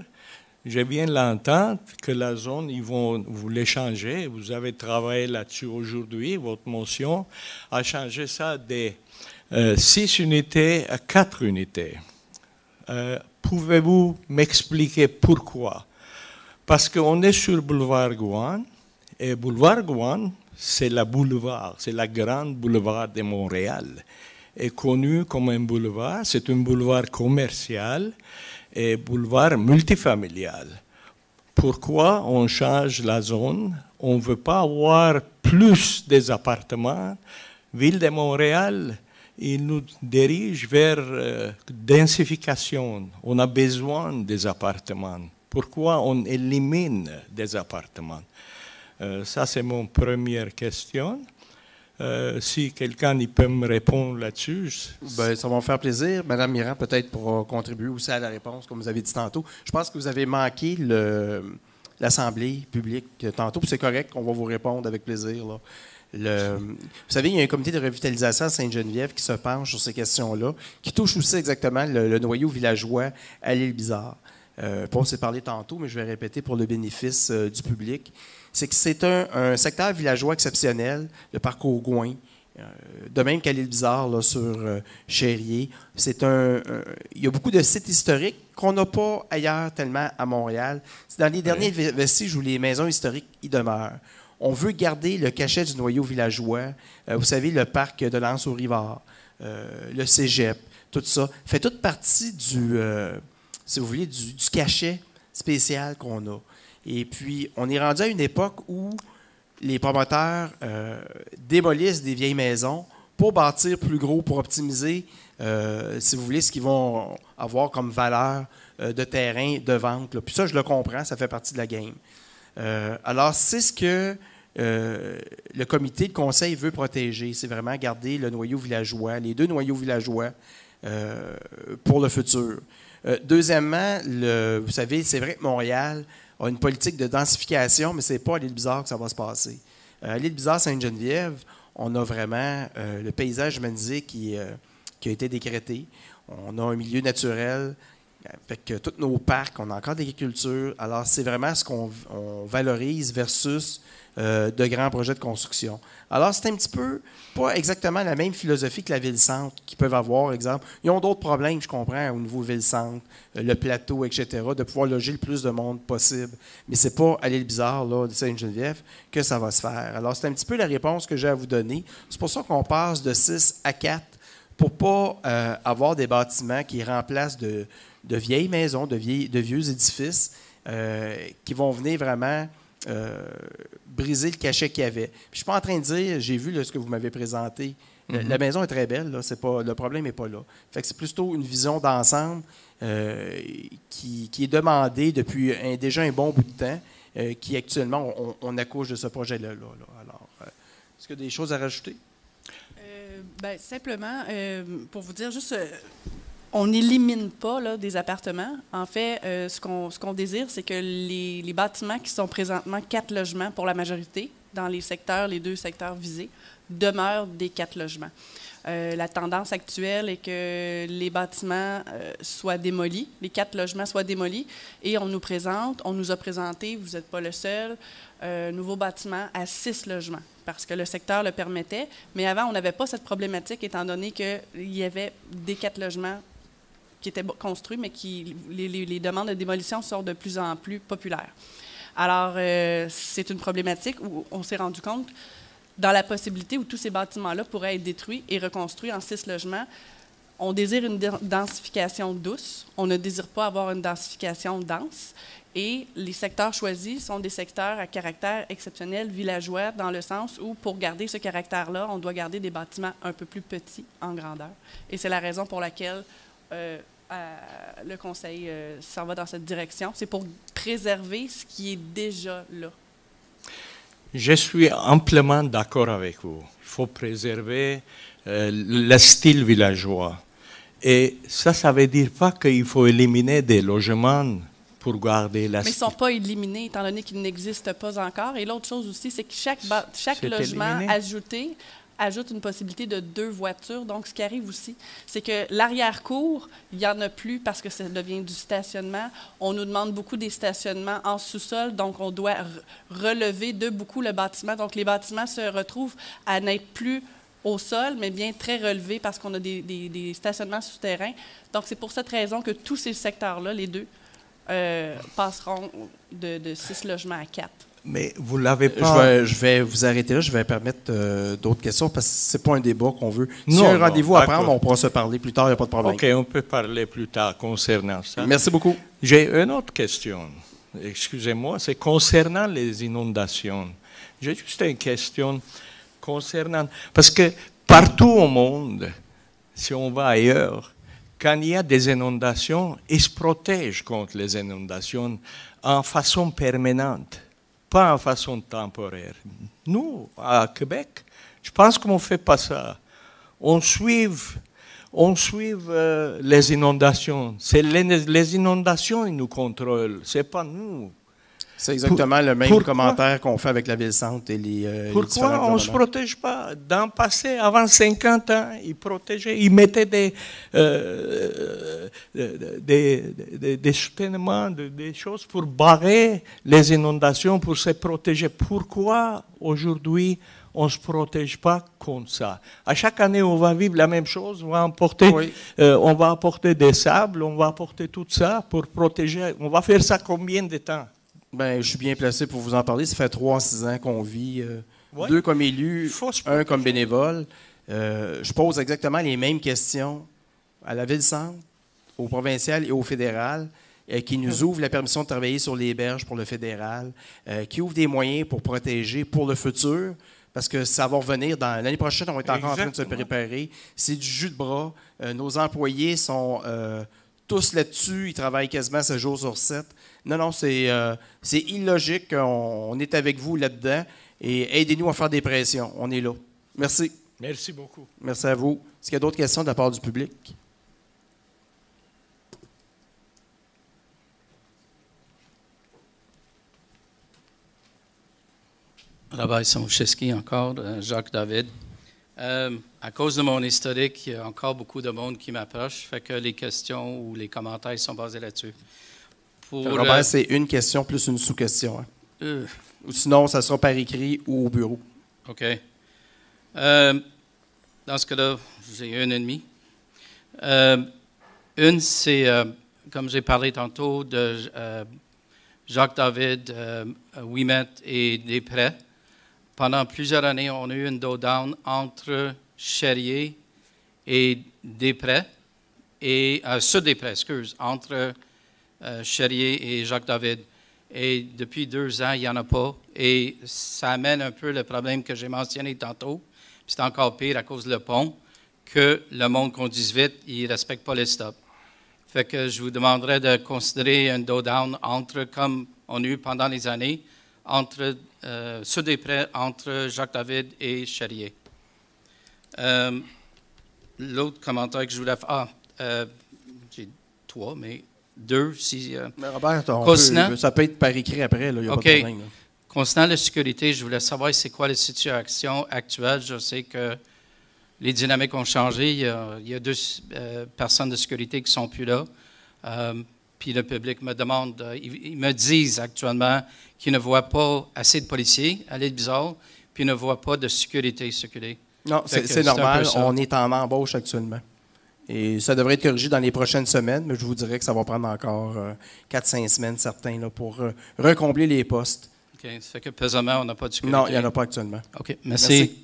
je viens l'entendre que la zone, ils vont vous l'échanger. Vous avez travaillé là-dessus aujourd'hui, votre motion a changé ça des 6 unités à 4 unités. Pouvez-vous m'expliquer pourquoi? Parce qu'on est sur boulevard Gouin, et boulevard Gouin, c'est la boulevard, c'est la grande boulevard de Montréal. Est connu comme un boulevard, c'est un boulevard commercial et boulevard multifamilial. Pourquoi on change la zone? On ne veut pas avoir plus des appartements. Ville de Montréal, il nous dirige vers densification. On a besoin des appartements. Pourquoi on élimine des appartements? Ça, c'est mon première question. Si quelqu'un peut me répondre là-dessus. Ben, ça va me faire plaisir. Madame Mirand, peut-être pour contribuer aussi à la réponse, comme vous avez dit tantôt. Je pense que vous avez manqué l'Assemblée publique tantôt, puis c'est correct, on va vous répondre avec plaisir, là. Vous savez, il y a un comité de revitalisation à Sainte-Geneviève qui se penche sur ces questions-là, qui touche aussi exactement le noyau villageois à l'Île-Bizarre. On s'est parlé tantôt, mais je vais répéter pour le bénéfice du public. C'est que c'est un secteur villageois exceptionnel, le parcours Gouin, de même qu'à l'Île-Bizarre, là, sur Chérier. Il y a beaucoup de sites historiques qu'on n'a pas ailleurs tellement à Montréal. Dans les derniers vestiges où les maisons historiques y demeurent. On veut garder le cachet du noyau villageois. Vous savez, le parc de l'Anse-au-Rivard, le cégep, tout ça, fait toute partie si vous voulez, du cachet spécial qu'on a. Et puis, on est rendu à une époque où les promoteurs démolissent des vieilles maisons pour bâtir plus gros, pour optimiser, si vous voulez, ce qu'ils vont avoir comme valeur de terrain de vente, là. Puis ça, je le comprends, ça fait partie de la game. Alors, c'est ce que le comité de conseil veut protéger. C'est vraiment garder le noyau villageois, les 2 noyaux villageois pour le futur. Deuxièmement, vous savez, c'est vrai que Montréal a une politique de densification, mais ce n'est pas à l'Île-Bizarre que ça va se passer. À l'Île-Bizarre-Sainte-Geneviève, on a vraiment le paysage humanisé qui a été décrété. On a un milieu naturel, avec tous nos parcs, on a encore de l'agriculture. Alors, c'est vraiment ce qu'on valorise versus de grands projets de construction. Alors, c'est un petit peu, pas exactement la même philosophie que la ville-centre qu'ils peuvent avoir, exemple. Ils ont d'autres problèmes, je comprends, au niveau ville-centre, le plateau, etc., de pouvoir loger le plus de monde possible. Mais c'est pas à l'Île-Bizarre, là, de Sainte-Geneviève, que ça va se faire. Alors, c'est un petit peu la réponse que j'ai à vous donner. C'est pour ça qu'on passe de 6 à 4 pour pas avoir des bâtiments qui remplacent de vieilles maisons, de vieux édifices qui vont venir vraiment briser le cachet qu'il y avait. Puis, je ne suis pas en train de dire, j'ai vu là, ce que vous m'avez présenté. La maison est très belle, là, le problème n'est pas là. Fait que c'est plutôt une vision d'ensemble qui est demandée depuis déjà un bon bout de temps, qui actuellement, on accouche de ce projet-là. Alors, est-ce qu'il y a des choses à rajouter? Simplement, pour vous dire juste... on n'élimine pas là, des appartements. En fait, ce qu'on désire, c'est que les bâtiments qui sont présentement 4 logements pour la majorité, dans les 2 secteurs visés, demeurent des 4 logements. La tendance actuelle est que les bâtiments soient démolis, les 4 logements soient démolis, et on nous a présenté, vous n'êtes pas le seul, nouveau bâtiment à 6 logements, parce que le secteur le permettait. Mais avant, on n'avait pas cette problématique, étant donné qu'il y avait des 4 logements qui étaient construits, mais les demandes de démolition sont de plus en plus populaires. Alors, c'est une problématique où on s'est rendu compte, dans la possibilité où tous ces bâtiments-là pourraient être détruits et reconstruits en 6 logements, On désire une densification douce. On ne désire pas avoir une densification dense. Et les secteurs choisis sont des secteurs à caractère exceptionnel, villageois, dans le sens où, pour garder ce caractère-là, on doit garder des bâtiments un peu plus petits en grandeur. Et c'est la raison pour laquelle le Conseil s'en va dans cette direction. C'est pour préserver ce qui est déjà là. Je suis amplement d'accord avec vous. Il faut préserver le style villageois. Et ça ne veut dire pas qu'il faut éliminer des logements pour garder la... Mais ils ne sont pas éliminés, étant donné qu'ils n'existent pas encore. Et l'autre chose aussi, c'est que chaque logement ajouté ajoute une possibilité de 2 voitures. Donc, ce qui arrive aussi, c'est que l'arrière-cour, il n'y en a plus parce que ça devient du stationnement. On nous demande beaucoup des stationnements en sous-sol, donc on doit relever de beaucoup le bâtiment. Donc, les bâtiments se retrouvent à n'être plus au sol, mais bien très relevés parce qu'on a des stationnements souterrains. Donc, c'est pour cette raison que tous ces secteurs-là, les deux, passeront de 6 logements à 4. Mais vous ne l'avez pas... Je vais vous arrêter là. Je vais permettre d'autres questions parce que ce n'est pas un débat qu'on veut. Si il y a un rendez-vous à prendre, on pourra se parler plus tard, il n'y a pas de problème. OK, on peut parler plus tard concernant ça. Merci beaucoup. J'ai une autre question. Excusez-moi, c'est concernant les inondations. J'ai juste une question concernant... Parce que partout au monde, si on va ailleurs, quand il y a des inondations, ils se protègent contre les inondations en façon permanente, pas en façon temporaire. Nous, à Québec, je pense qu'on ne fait pas ça. On suit les inondations. C'est les inondations qui nous contrôlent, ce n'est pas nous. C'est exactement le même commentaire qu'on fait avec la Ville-Centre et les Pourquoi on ne se protège pas? Dans le passé, avant 50 ans, ils protégeaient, ils mettaient des soutènements, des choses pour barrer les inondations, pour se protéger. Pourquoi aujourd'hui on ne se protège pas contre ça? À chaque année, on va vivre la même chose, on va apporter des sables, on va apporter tout ça pour protéger. On va faire ça combien de temps? Ben, je suis bien placé pour vous en parler. Ça fait 3 à 6 ans qu'on vit, 2 comme élus, 1 comme bénévole. Je pose exactement les mêmes questions à la Ville-Centre, au provincial et au fédéral, qui nous ouvrent la permission de travailler sur les berges pour le fédéral, qui ouvrent des moyens pour protéger pour le futur, parce que ça va revenir l'année prochaine, on est encore en train de se préparer. C'est du jus de bras. Nos employés sont tous là-dessus, ils travaillent quasiment 7 jours sur 7. Non, c'est illogique. On est avec vous là-dedans et aidez-nous à faire des pressions. On est là. Merci. Merci beaucoup. Merci à vous. Est-ce qu'il y a d'autres questions de la part du public? Rabbi Samucheski encore, Jacques David. À cause de mon historique, il y a encore beaucoup de monde qui m'approche, fait que les questions ou les commentaires sont basés là-dessus. Robert, c'est une question plus une sous-question. Hein? Ou sinon, ça sera par écrit ou au bureau. OK. Dans ce cas-là, j'ai une et demie. Une, c'est, comme j'ai parlé tantôt, de Jacques David, Ouimet et Després. Pendant plusieurs années, on a eu une down entre Cherrier et Després, et Sud-Després, entre Cherrier et Jacques David. Et depuis 2 ans, il n'y en a pas. Et ça amène un peu le problème que j'ai mentionné tantôt. C'est encore pire à cause du pont, que le monde conduise vite, il ne respecte pas les stops. Fait que je vous demanderais de considérer un down entre, comme on a eu pendant les années, entre Sud-Després, entre Jacques David et Cherrier. L'autre commentaire que je voulais faire, j'ai 3, mais 2, si... mais Robert, ça peut être par écrit après, il n'y a pas de problème. Là. Concernant la sécurité, je voulais savoir c'est quoi la situation actuelle. Je sais que les dynamiques ont changé. Il y a 2 personnes de sécurité qui ne sont plus là. Puis le public me demande, ils me disent actuellement qu'ils ne voient pas assez de policiers à l'île Bizarre, puis ils ne voient pas de sécurité circuler. Non, c'est normal. On est en embauche actuellement. Et ça devrait être corrigé dans les prochaines semaines, mais je vous dirais que ça va prendre encore 4-5 semaines, certains, là, pour recombler les postes. OK. Ça fait que présentement, on n'a pas de sécurité. Non, il n'y en a pas actuellement. OK. Merci.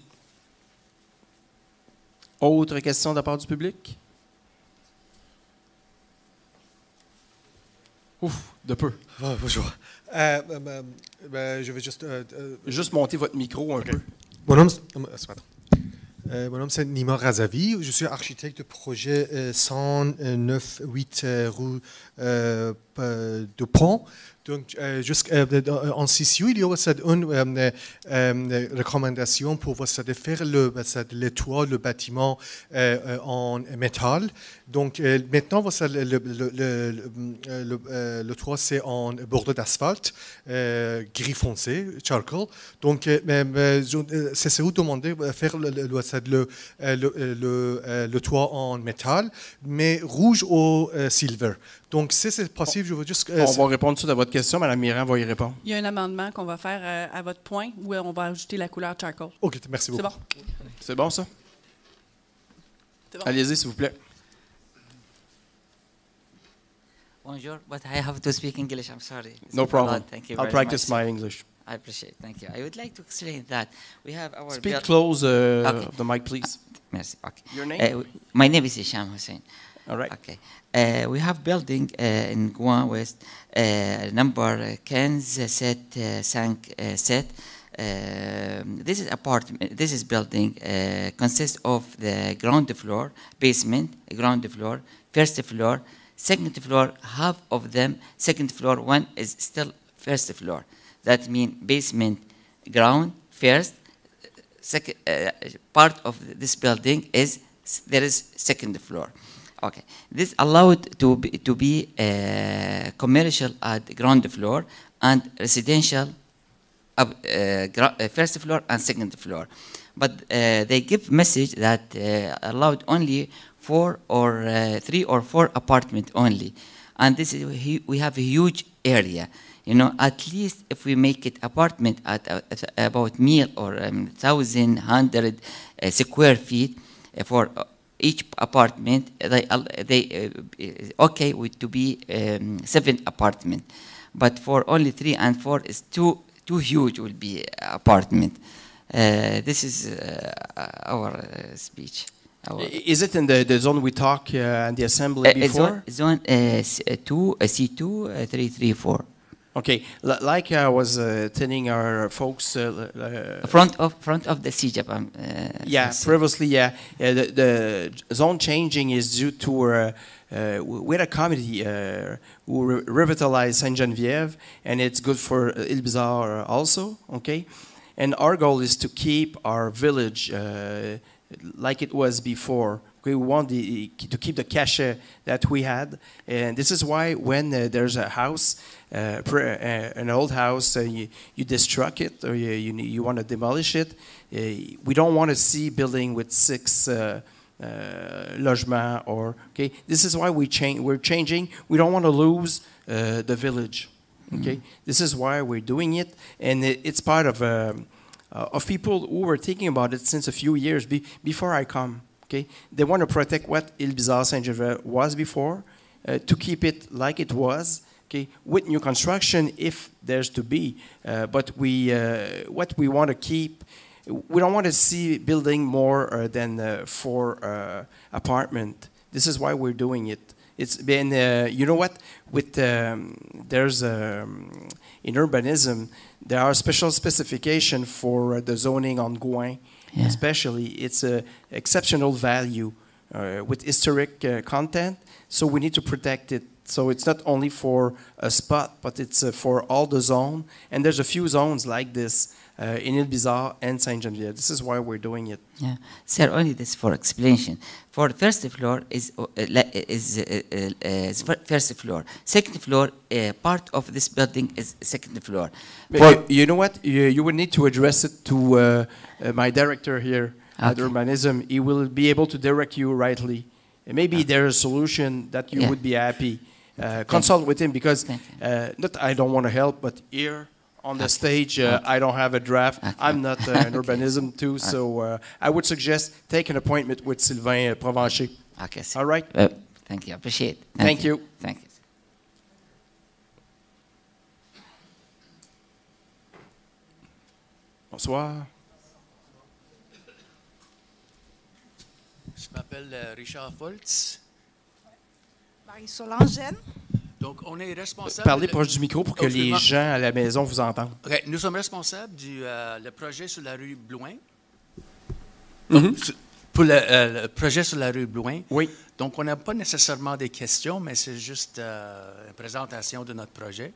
Autre question de la part du public? Ouf, de peu. Bonjour. Je vais Juste monter votre micro un peu. Mon nom, mon nom c'est Nima Razavi. Je suis architecte de projet 109-8 rue de Pont. Donc, en CCU, il y a une recommandation pour de faire le toit, le bâtiment en métal. Donc, maintenant, le toit, c'est en bordure d'asphalte, gris foncé, charcoal. Donc, c'est où demander de faire le toit en métal, mais rouge ou silver. Donc, si c'est possible, je veux juste... on va répondre tout de suite à votre question. Mme Mirand va y répondre. Il y a un amendement qu'on va faire à votre point où on va ajouter la couleur charcoal. OK, merci beaucoup. C'est bon? C'est bon, ça? C'est bon. Allez-y, s'il vous plaît. Bonjour, but I have to speak English. I'm sorry. No problem. Thank you I'll very practice much. my English. I appreciate it. Thank you. I would like to explain that we have our... Speak close okay. of the mic, please. Merci. Okay. Your name? My name is Hisham Hussein. All right. Okay. We have building in Gouin West, number 15 7. This is apartment. This is building consists of the ground floor, basement, ground floor, first floor, second floor. Half of them, second floor. One is still first floor. That means basement, ground, first. Second part of this building is there is second floor. Okay, this allowed to be commercial at ground floor and residential first floor and second floor, but they give message that allowed only 4 or 3 or 4 apartment only, and this is we have a huge area. You know, at least if we make it apartment at about 1,000 or 1,100 square feet for each apartment, they okay with to be 7 apartment, but for only 3 and 4 is too huge will be apartment. This is our speech. Is it in the zone we talk in the assembly before? Zone 2, C2, 334. Okay, like I was telling our folks, front of the CJAP. Yeah, previously, yeah, the zone changing is due to we had a committee who revitalized Sainte-Geneviève, and it's good for Île Bizarre also. Okay, and our goal is to keep our village like it was before. We want to keep the cachet that we had, and this is why when there's a house, an old house, you destruct it or you want to demolish it, we don't want to see building with 6 logements or okay. This is why we're changing. We don't want to lose the village. Okay, this is why we're doing it, and it's part of people who were thinking about it since a few years before I come. Okay, they want to protect what Île Bizarre Sainte-Geneviève was before, to keep it like it was. Okay, with new construction, if there's to be, but what we want to keep, we don't want to see building more than 4 apartment. This is why we're doing it. It's been, you know what, with there's in urbanism, there are special specifications for the zoning on Gouin. Yeah. Especially, it's an exceptional value with historic content, so we need to protect it. So it's not only for a spot, but it's for all the zone. And there's a few zones like this in Île Bizarre and Sainte-Geneviève. This is why we're doing it. Yeah, sir. Only this for explanation. For first floor is first floor. Second floor, part of this building is second floor. You know what? You would need to address it to my director here at Urbanism. He will be able to direct you rightly. And maybe there's a solution that you would be happy. Consult with him because not I don't want to help, but here on the stage I don't have a draft. I'm not an urbanism too, so I would suggest take an appointment with Sylvain Provencher. Okay. All right. Thank you. Appreciate it. Thank you. Thank you. Bonsoir. Je m'appelle Richard Foltz. Marie-Solange. Donc, on est responsable... Parlez proche du micro pour que les gens à la maison vous entendent. Okay. Nous sommes responsables du le projet sur la rue Blouin. Pour le projet sur la rue Blouin. Oui. Donc, on n'a pas nécessairement des questions, mais c'est juste une présentation de notre projet.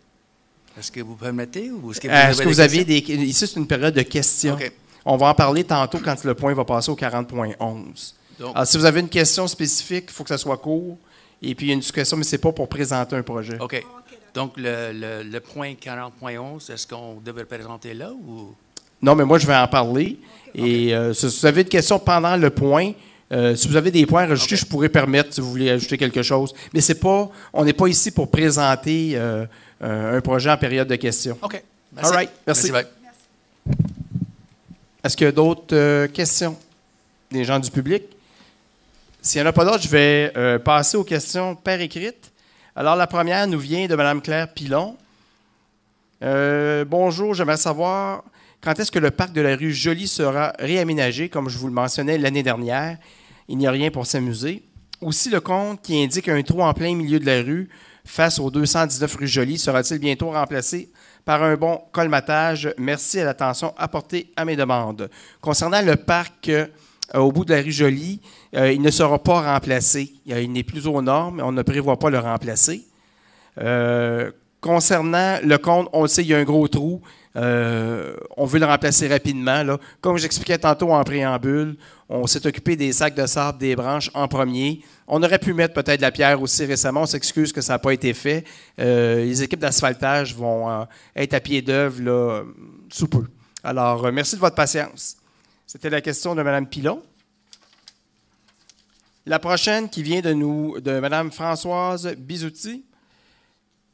Est-ce que vous permettez ou est-ce que vous avez des questions? Ici, c'est une période de questions. Okay. On va en parler tantôt quand le point va passer au 40.11. Alors, si vous avez une question spécifique, il faut que ça soit court. Et puis, il y a une question, mais ce n'est pas pour présenter un projet. OK. Donc, le point 40.11, est-ce qu'on devait le présenter là ou... Non, mais moi, je vais en parler. Et si vous avez une question pendant le point, si vous avez des points à rajouter, je pourrais permettre si vous voulez ajouter quelque chose. Mais on n'est pas ici pour présenter un projet en période de questions. OK. Merci. All right. Merci. Merci. Est-ce qu'il y a d'autres questions des gens du public? S'il n'y en a pas d'autres, je vais passer aux questions par écrite. Alors, la première nous vient de Mme Claire Pilon. Bonjour, j'aimerais savoir quand est-ce que le parc de la rue Joly sera réaménagé, comme je vous le mentionnais l'année dernière. Il n'y a rien pour s'amuser. Aussi, le compte qui indique un trou en plein milieu de la rue face au 219 rue Joly sera-t-il bientôt remplacé par un bon colmatage? Merci à l'attention apportée à mes demandes. Concernant le parc au bout de la rue Joly, il ne sera pas remplacé. Il n'est plus aux normes, on ne prévoit pas le remplacer. Concernant le compte, on le sait, il y a un gros trou. On veut le remplacer rapidement. Là. Comme j'expliquais tantôt en préambule, on s'est occupé des sacs de sable, des branches en premier. On aurait pu mettre peut-être de la pierre aussi récemment. On s'excuse que ça n'a pas été fait. Les équipes d'asphaltage vont être à pied d'œuvre là, sous peu. Alors, merci de votre patience. C'était la question de Mme Pilon. La prochaine qui vient de Mme Françoise Bizouti.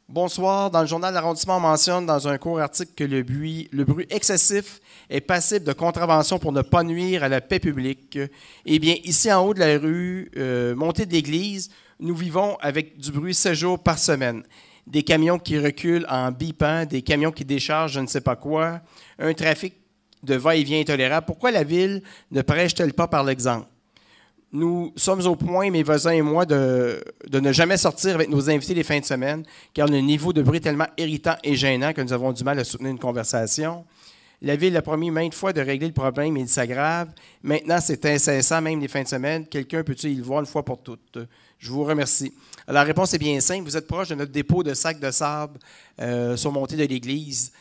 Bonsoir. Dans le journal de l'arrondissement, on mentionne dans un court article que le bruit excessif est passible de contravention pour ne pas nuire à la paix publique. Eh bien, ici en haut de la rue, montée de l'église, nous vivons avec du bruit 7 jours par semaine. Des camions qui reculent en bipant, des camions qui déchargent je ne sais pas quoi, un trafic de va-et-vient intolérable. Pourquoi la ville ne prêche-t-elle pas par l'exemple? Nous sommes au point, mes voisins et moi, de ne jamais sortir avec nos invités les fins de semaine, car le niveau de bruit est tellement irritant et gênant que nous avons du mal à soutenir une conversation. La Ville a promis maintes fois de régler le problème et il s'aggrave. Maintenant, c'est incessant, même les fins de semaine. Quelqu'un peut-il le voir une fois pour toutes? Je vous remercie. Alors, la réponse est bien simple. Vous êtes proche de notre dépôt de sacs de sable sur montée de l'église.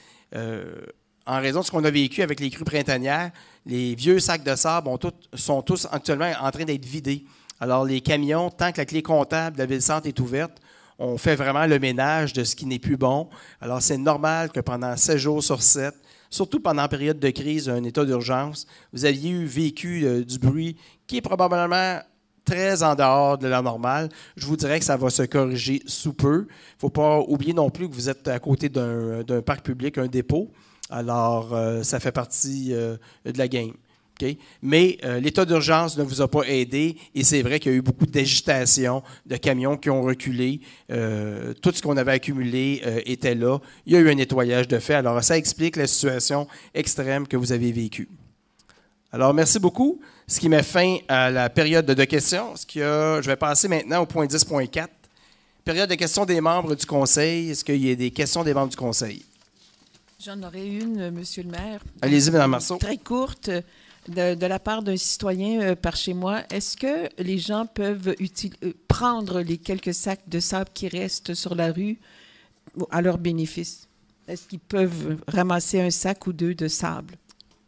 En raison de ce qu'on a vécu avec les crues printanières, les vieux sacs de sable sont tous actuellement en train d'être vidés. Alors, les camions, tant que la clé comptable de la Ville-Centre est ouverte, on fait vraiment le ménage de ce qui n'est plus bon. Alors, c'est normal que pendant 7 jours sur 7, surtout pendant la période de crise, un état d'urgence, vous aviez vécu du bruit qui est probablement très en dehors de la normale. Je vous dirais que ça va se corriger sous peu. Il ne faut pas oublier non plus que vous êtes à côté d'un parc public, un dépôt. Alors, ça fait partie de la game. Okay? Mais l'état d'urgence ne vous a pas aidé et c'est vrai qu'il y a eu beaucoup d'agitation, de camions qui ont reculé. Tout ce qu'on avait accumulé était là. Il y a eu un nettoyage de fait. Alors, ça explique la situation extrême que vous avez vécue. Alors, merci beaucoup. Ce qui met fin à la période de questions. Je vais passer maintenant au point 10.4. Période de questions des membres du Conseil. Est-ce qu'il y a des questions des membres du Conseil? J'en aurais une, Monsieur le maire. Allez-y, Mme Marceau. Très courte, de la part d'un citoyen par chez moi. Est-ce que les gens peuvent prendre les quelques sacs de sable qui restent sur la rue à leur bénéfice? Est-ce qu'ils peuvent ramasser un sac ou deux de sable?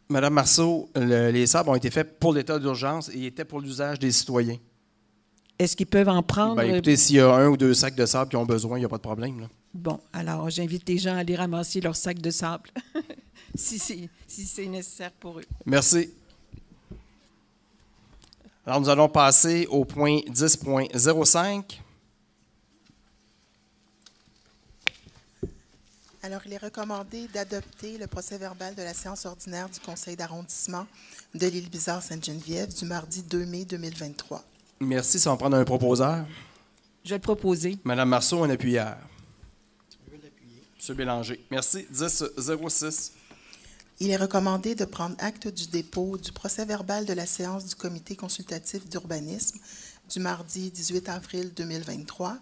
Madame Marceau, les sables ont été faits pour l'état d'urgence et étaient pour l'usage des citoyens. Est-ce qu'ils peuvent en prendre? Bien, écoutez, s'il y a 1 ou 2 sacs de sable qui ont besoin, il n'y a pas de problème. Là. Bon, alors j'invite les gens à aller ramasser leurs sacs de sable, si c'est nécessaire pour eux. Merci. Alors, nous allons passer au point 10.05. Alors, il est recommandé d'adopter le procès-verbal de la séance ordinaire du Conseil d'arrondissement de l'Île-Bizarre-Sainte-Geneviève du mardi 2 mai 2023. Merci. Ça va prendre un proposeur. Je vais le proposer. Madame Marceau, un appuyeur. M. Bélanger. Merci. 10.06. Il est recommandé de prendre acte du dépôt du procès-verbal de la séance du Comité consultatif d'urbanisme du mardi 18 avril 2023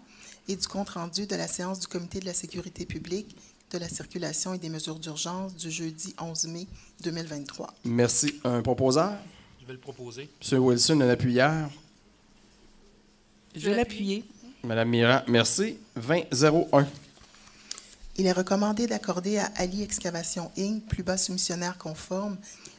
et du compte-rendu de la séance du Comité de la sécurité publique, de la circulation et des mesures d'urgence du jeudi 11 mai 2023. Merci. Un proposeur? Je vais le proposer. M. Wilson, un appuyeur? Je vais l'appuyer. Madame Mirand, merci. 2001. Il est recommandé d'accorder à Ali Excavation Inc., plus bas soumissionnaire conforme,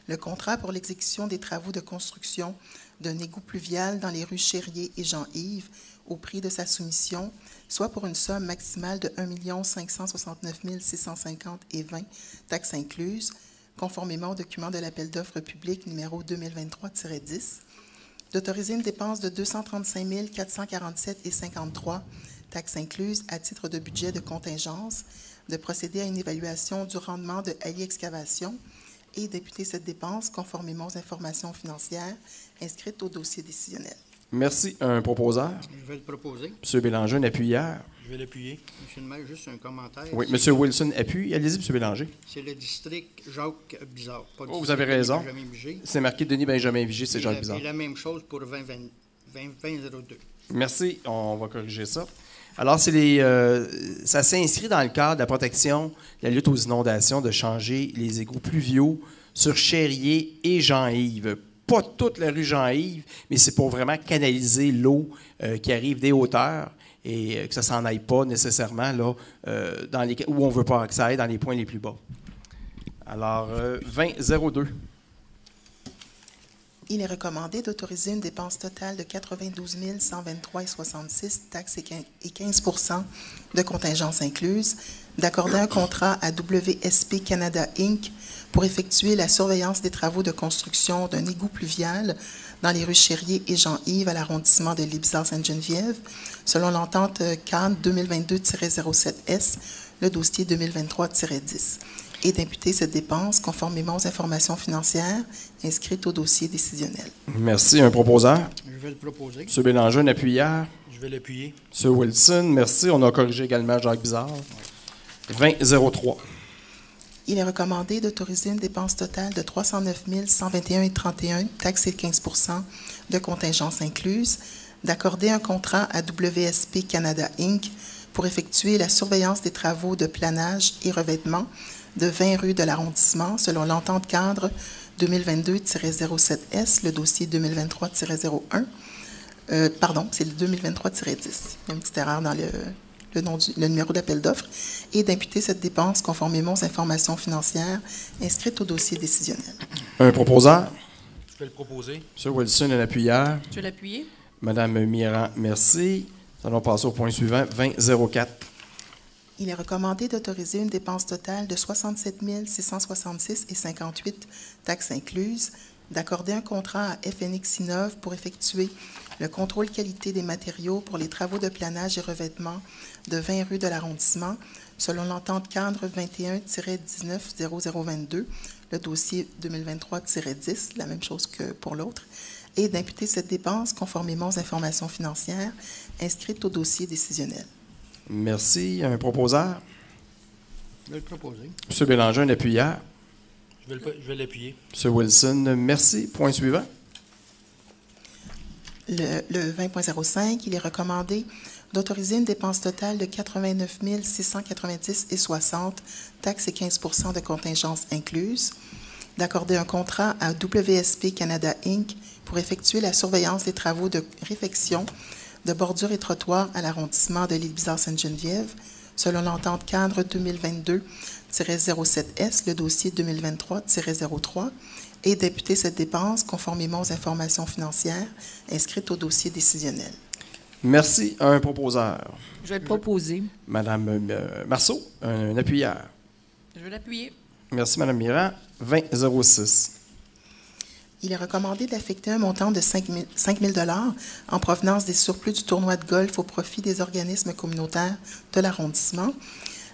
le contrat pour l'exécution des travaux de construction d'un égout pluvial dans les rues Chérier et Jean-Yves au prix de sa soumission, soit pour une somme maximale de 1 569 650,20 taxes incluses, conformément au document de l'appel d'offres public numéro 2023-10, d'autoriser une dépense de 235 447,53 taxes incluses à titre de budget de contingence, de procéder à une évaluation du rendement de Ali Excavation et d'imputer cette dépense conformément aux informations financières inscrites au dossier décisionnel. Merci. Un proposeur? Je vais le proposer. M. Bélanger, un appuyeur? Je vais l'appuyer. M. le maire, juste un commentaire. Oui, M. Wilson appuie. Allez-y, M. Bélanger. C'est le district Jacques Bizard. Pas le vous avez raison. C'est marqué Denis Benjamin Vigé, c'est Jacques Bizard. Et la même chose pour 2002. Merci, on va corriger ça. Alors, ça s'inscrit dans le cadre de la protection, de la lutte aux inondations, de changer les égouts pluviaux sur Chérier et Jean-Yves. Pas toute la rue Jean-Yves, mais c'est pour vraiment canaliser l'eau qui arrive des hauteurs et que ça ne s'en aille pas nécessairement là, où on ne veut pas que ça aille dans les points les plus bas. Alors, 2002. Il est recommandé d'autoriser une dépense totale de 92 123,66 taxes et 15 de contingence incluse, d'accorder un contrat à WSP Canada Inc. pour effectuer la surveillance des travaux de construction d'un égout pluvial dans les rues Chérier et Jean-Yves à l'arrondissement de L'Île-Bizarre-Sainte-Geneviève, selon l'entente cadre 2022-07S, le dossier 2023-10. Et d'imputer cette dépense conformément aux informations financières inscrites au dossier décisionnel. Merci. Un proposeur? Je vais le proposer. M. Bélanger, un appuyeur? Je vais l'appuyer. M. Wilson, merci. On a corrigé également Jacques Bizard. 2003. Il est recommandé d'autoriser une dépense totale de 309 121,31 taxes et 15 de contingence incluse, d'accorder un contrat à WSP Canada Inc. pour effectuer la surveillance des travaux de planage et revêtement de 20 rues de l'arrondissement selon l'entente cadre 2022-07S, le dossier 2023-01. Pardon, c'est le 2023-10. Il y a une petite erreur dans le numéro d'appel d'offres. Et d'imputer cette dépense conformément aux informations financières inscrites au dossier décisionnel. Un proposeur? Je vais le proposer. M. Wilson, un appuyeur? Je vais l'appuyer. Madame Mirand, merci. Nous allons passer au point suivant, 2004. Il est recommandé d'autoriser une dépense totale de 67 666,58 taxes incluses, d'accorder un contrat à FNX Innov pour effectuer le contrôle qualité des matériaux pour les travaux de planage et revêtement de 20 rues de l'arrondissement, selon l'entente cadre 21-19-0022, le dossier 2023-10, la même chose que pour l'autre, et d'imputer cette dépense conformément aux informations financières inscrites au dossier décisionnel. Merci. Un proposeur? Je vais le proposer. M. Bélanger, un appuyeur? Je vais l'appuyer. M. Wilson, merci. Point suivant. Le 20.05, il est recommandé d'autoriser une dépense totale de 89 690,60 taxes et 15 de contingence incluse, d'accorder un contrat à WSP Canada Inc. pour effectuer la surveillance des travaux de réfection de bordures et trottoirs à l'arrondissement de L'Île-Bizarre-Sainte-Geneviève, selon l'entente cadre 2022-07S, le dossier 2023-03, et d'imputer cette dépense conformément aux informations financières inscrites au dossier décisionnel. Merci. Un proposeur? Je vais le proposer. Madame Marceau, un appuyeur? Je vais l'appuyer. Merci, Madame Mirand. 2006. Il est recommandé d'affecter un montant de 5 000 en provenance des surplus du tournoi de golf au profit des organismes communautaires de l'arrondissement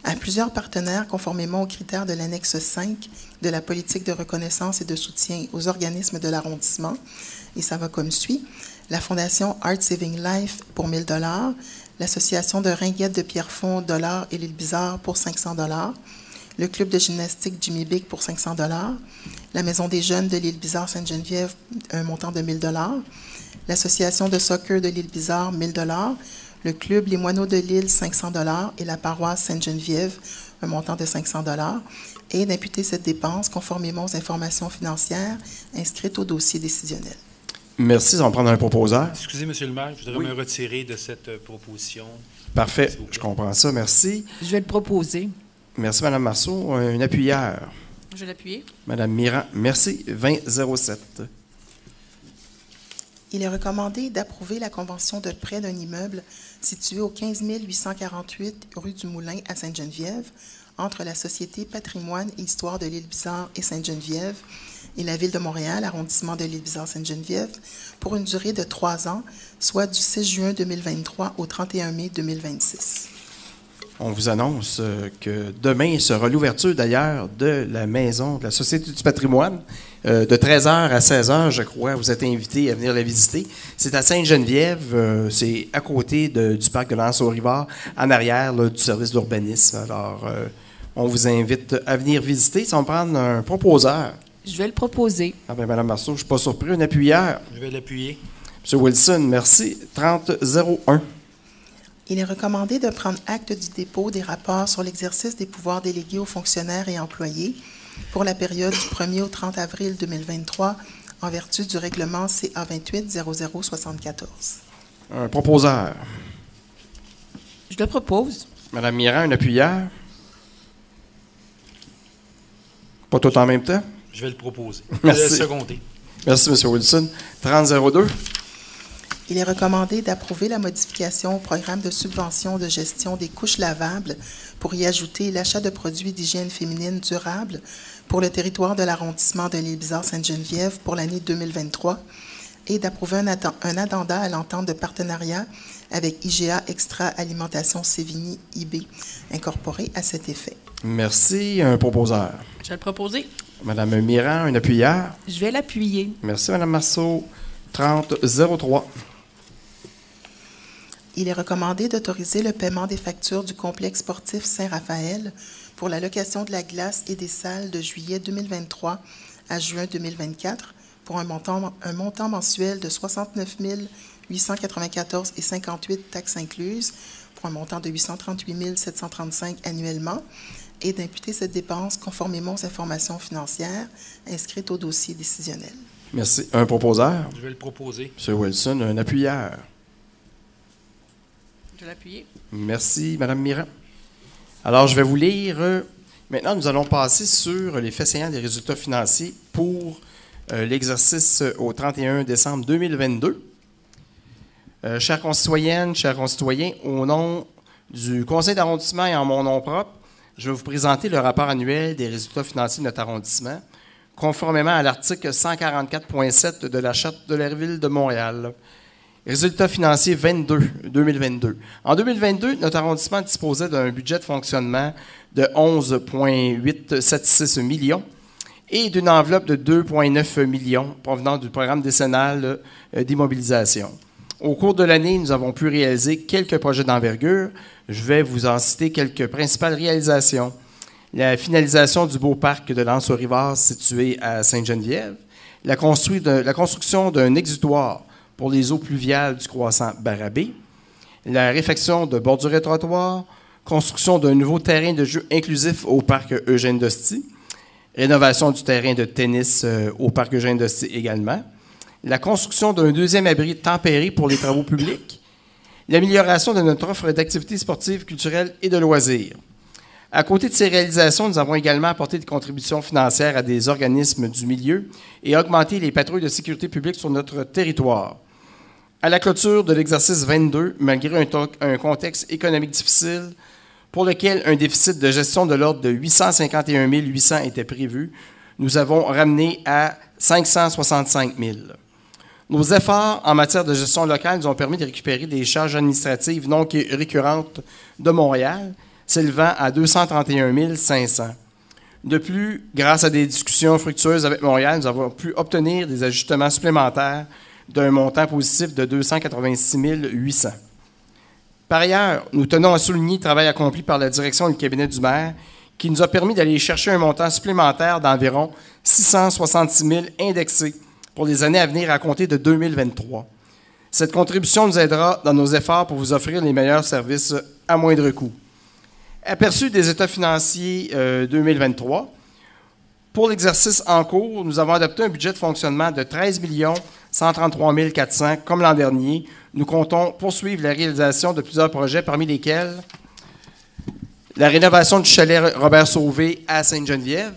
à plusieurs partenaires conformément aux critères de l'annexe 5 de la politique de reconnaissance et de soutien aux organismes de l'arrondissement. Et ça va comme suit. La Fondation Art Saving Life pour 1 000 $, l'Association de Ringuettes de Pierrefonds $ et L'Île-Bizarre pour 500 $, le Club de gymnastique Jimmy Big pour 500 $, la Maison des jeunes de L'Île-Bizarre-Sainte-Geneviève, un montant de 1 000 $, l'Association de soccer de L'Île-Bizarre, 1 000 $, le club Les Moineaux de l'Île, 500 $ et la paroisse Sainte-Geneviève, un montant de 500 $, et d'imputer cette dépense conformément aux informations financières inscrites au dossier décisionnel. Merci. On va prendre un proposeur. Excusez, M. le maire, je voudrais me retirer de cette proposition. Parfait. Je comprends ça. Merci. Je vais le proposer. Merci, Mme Marceau. Un appuyeur. Je vais l'appuyer. Madame Mirand, merci. 2007. Il est recommandé d'approuver la convention de prêt d'un immeuble situé au 15 848 rue du Moulin à Sainte-Geneviève entre la Société Patrimoine et Histoire de l'Île-Bizarre et Sainte-Geneviève et la Ville de Montréal, arrondissement de l'Île-Bizarre-Sainte-Geneviève, pour une durée de 3 ans, soit du 6 juin 2023 au 31 mai 2026. On vous annonce que demain sera l'ouverture d'ailleurs de la maison de la Société du patrimoine de 13h à 16h, je crois. Vous êtes invités à venir la visiter. C'est à Sainte-Geneviève, c'est à côté du parc de l'Anse-au-Rivard, en arrière là, du service d'urbanisme. Alors, on vous invite à venir visiter. Ça va me prendre un proposeur. Je vais le proposer. Ah bien, Mme Marceau, je ne suis pas surpris. Un appuyeur. Je vais l'appuyer. M. Wilson, merci. 30-01. Il est recommandé de prendre acte du dépôt des rapports sur l'exercice des pouvoirs délégués aux fonctionnaires et employés pour la période du 1er au 30 avril 2023 en vertu du règlement CA 28-0074. Un proposeur. Je le propose. Mme Mirand, un appuyeur. Pas tout en même temps? Je vais le proposer. Merci. Je vais le seconder. Merci, M. Wilson. 30-02. Il est recommandé d'approuver la modification au programme de subvention de gestion des couches lavables pour y ajouter l'achat de produits d'hygiène féminine durables pour le territoire de l'arrondissement de l'Île-Bizarre-Sainte-Geneviève pour l'année 2023 et d'approuver un addenda à l'entente de partenariat avec IGA Extra Alimentation Sévigny IB, incorporé à cet effet. Merci. Un proposeur. Je vais le proposer. Mme Mirand, un appuyeur. Je vais l'appuyer. Merci, Mme Marceau. 30-03. Il est recommandé d'autoriser le paiement des factures du complexe sportif Saint-Raphaël pour la location de la glace et des salles de juillet 2023 à juin 2024 pour un montant mensuel de 69 894,58 taxes incluses pour un montant de 838 735 annuellement et d'imputer cette dépense conformément aux informations financières inscrites au dossier décisionnel. Merci. Un proposeur. Je vais le proposer. M. Wilson, un appuyeur. Je vais l'appuyer. Merci, Mme Mirand. Alors, je vais vous lire. Maintenant, nous allons passer sur les faits saillants des résultats financiers pour l'exercice au 31 décembre 2022. Chères concitoyennes, chers concitoyens, au nom du conseil d'arrondissement et en mon nom propre, je vais vous présenter le rapport annuel des résultats financiers de notre arrondissement, conformément à l'article 144.7 de la Charte de la Ville de Montréal. Résultats financiers 2022. En 2022, notre arrondissement disposait d'un budget de fonctionnement de 11,876 millions et d'une enveloppe de 2,9 millions provenant du programme décennal d'immobilisation. Au cours de l'année, nous avons pu réaliser quelques projets d'envergure. Je vais vous en citer quelques principales réalisations. La finalisation du beau parc de l'Anse-au-Rivard situé à Sainte-Geneviève, la construction d'un exutoire pour les eaux pluviales du croissant Barabé, la réfection de bordures et trottoirs, construction d'un nouveau terrain de jeu inclusif au parc Eugène Dostie, rénovation du terrain de tennis au parc Eugène Dostie également, la construction d'un deuxième abri tempéré pour les travaux publics, l'amélioration de notre offre d'activités sportives, culturelles et de loisirs. À côté de ces réalisations, nous avons également apporté des contributions financières à des organismes du milieu et augmenté les patrouilles de sécurité publique sur notre territoire. À la clôture de l'exercice 22, malgré un contexte économique difficile pour lequel un déficit de gestion de l'ordre de 851 800 était prévu, nous avons ramené à 565 000. Nos efforts en matière de gestion locale nous ont permis de récupérer des charges administratives non récurrentes de Montréal, s'élevant à 231 500. De plus, grâce à des discussions fructueuses avec Montréal, nous avons pu obtenir des ajustements supplémentaires d'un montant positif de 286 800. Par ailleurs, nous tenons à souligner le travail accompli par la direction du cabinet du maire qui nous a permis d'aller chercher un montant supplémentaire d'environ 666 000 indexés pour les années à venir à compter de 2023. Cette contribution nous aidera dans nos efforts pour vous offrir les meilleurs services à moindre coût. Aperçu des états financiers 2023, pour l'exercice en cours, nous avons adopté un budget de fonctionnement de 13 133 400 comme l'an dernier. Nous comptons poursuivre la réalisation de plusieurs projets, parmi lesquels la rénovation du chalet Robert Sauvé à Sainte-Geneviève,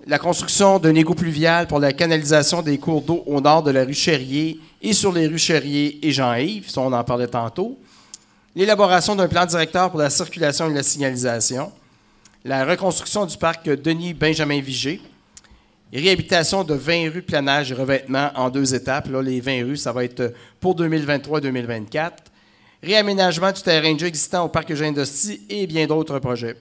la construction d'un égout pluvial pour la canalisation des cours d'eau au nord de la rue Chérier et sur les rues Chérier et Jean-Yves, ça on en parlait tantôt, l'élaboration d'un plan directeur pour la circulation et la signalisation, la reconstruction du parc Denis-Benjamin Vigé, réhabilitation de 20 rues planage et revêtement en 2 étapes. Là, les 20 rues, ça va être pour 2023-2024. Réaménagement du terrain de jeu existant au parc Eugène d'Hostie et bien d'autres projets.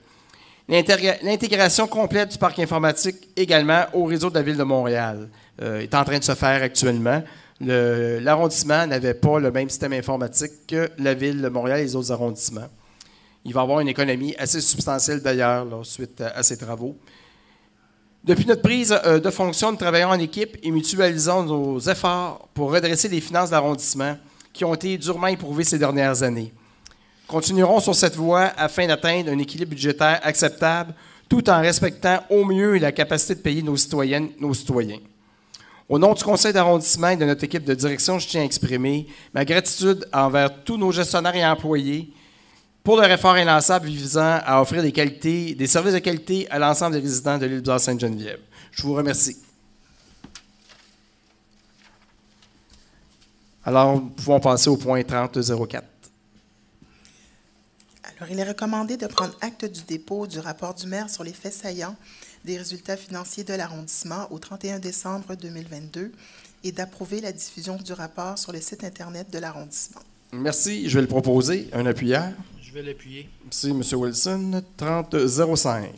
L'intégration complète du parc informatique également au réseau de la Ville de Montréal est en train de se faire actuellement. L'arrondissement n'avait pas le même système informatique que la Ville de Montréal et les autres arrondissements. Il va y avoir une économie assez substantielle d'ailleurs suite à ces travaux. Depuis notre prise de fonction, nous travaillons en équipe et mutualisons nos efforts pour redresser les finances de l'arrondissement qui ont été durement éprouvées ces dernières années. Continuerons sur cette voie afin d'atteindre un équilibre budgétaire acceptable tout en respectant au mieux la capacité de payer nos citoyennes, nos citoyens. Au nom du conseil d'arrondissement et de notre équipe de direction, je tiens à exprimer ma gratitude envers tous nos gestionnaires et employés pour leur effort inlassable visant à offrir des services de qualité à l'ensemble des résidents de l'île bizarre Sainte-Geneviève. Je vous remercie. Alors, nous pouvons passer au point 30.04. Alors, il est recommandé de prendre acte du dépôt du rapport du maire sur les faits saillants des résultats financiers de l'arrondissement au 31 décembre 2022 et d'approuver la diffusion du rapport sur le site Internet de l'arrondissement. Merci. Je vais le proposer. Un appuyeur. Je vais l'appuyer. Merci, M. Wilson. 30.05.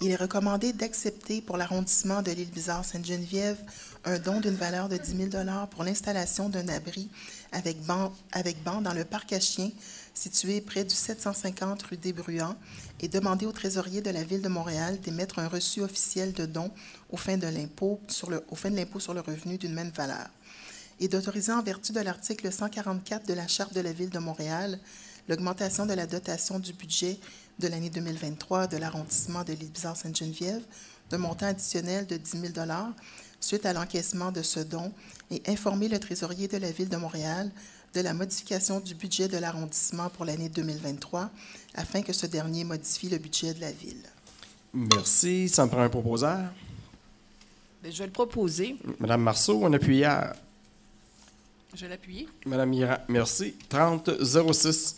Il est recommandé d'accepter pour l'arrondissement de l'île bizarre Sainte-Geneviève un don d'une valeur de 10 000 $ pour l'installation d'un abri avec banc dans le parc à chiens situé près du 750 rue des Bruants et demander au trésorier de la Ville de Montréal d'émettre un reçu officiel de don aux fins de l'impôt sur le revenu d'une même valeur et d'autoriser en vertu de l'article 144 de la Charte de la Ville de Montréal l'augmentation de la dotation du budget de l'année 2023 de l'arrondissement de l'île bizarre Sainte-Geneviève d'un montant additionnel de 10 000 $ suite à l'encaissement de ce don et informer le trésorier de la Ville de Montréal de la modification du budget de l'arrondissement pour l'année 2023 afin que ce dernier modifie le budget de la Ville. Merci. Ça me prend un proposeur. Je vais le proposer. Madame Marceau, un appuyeur. Je vais l'appuyer. Madame Mira, merci. 30.06.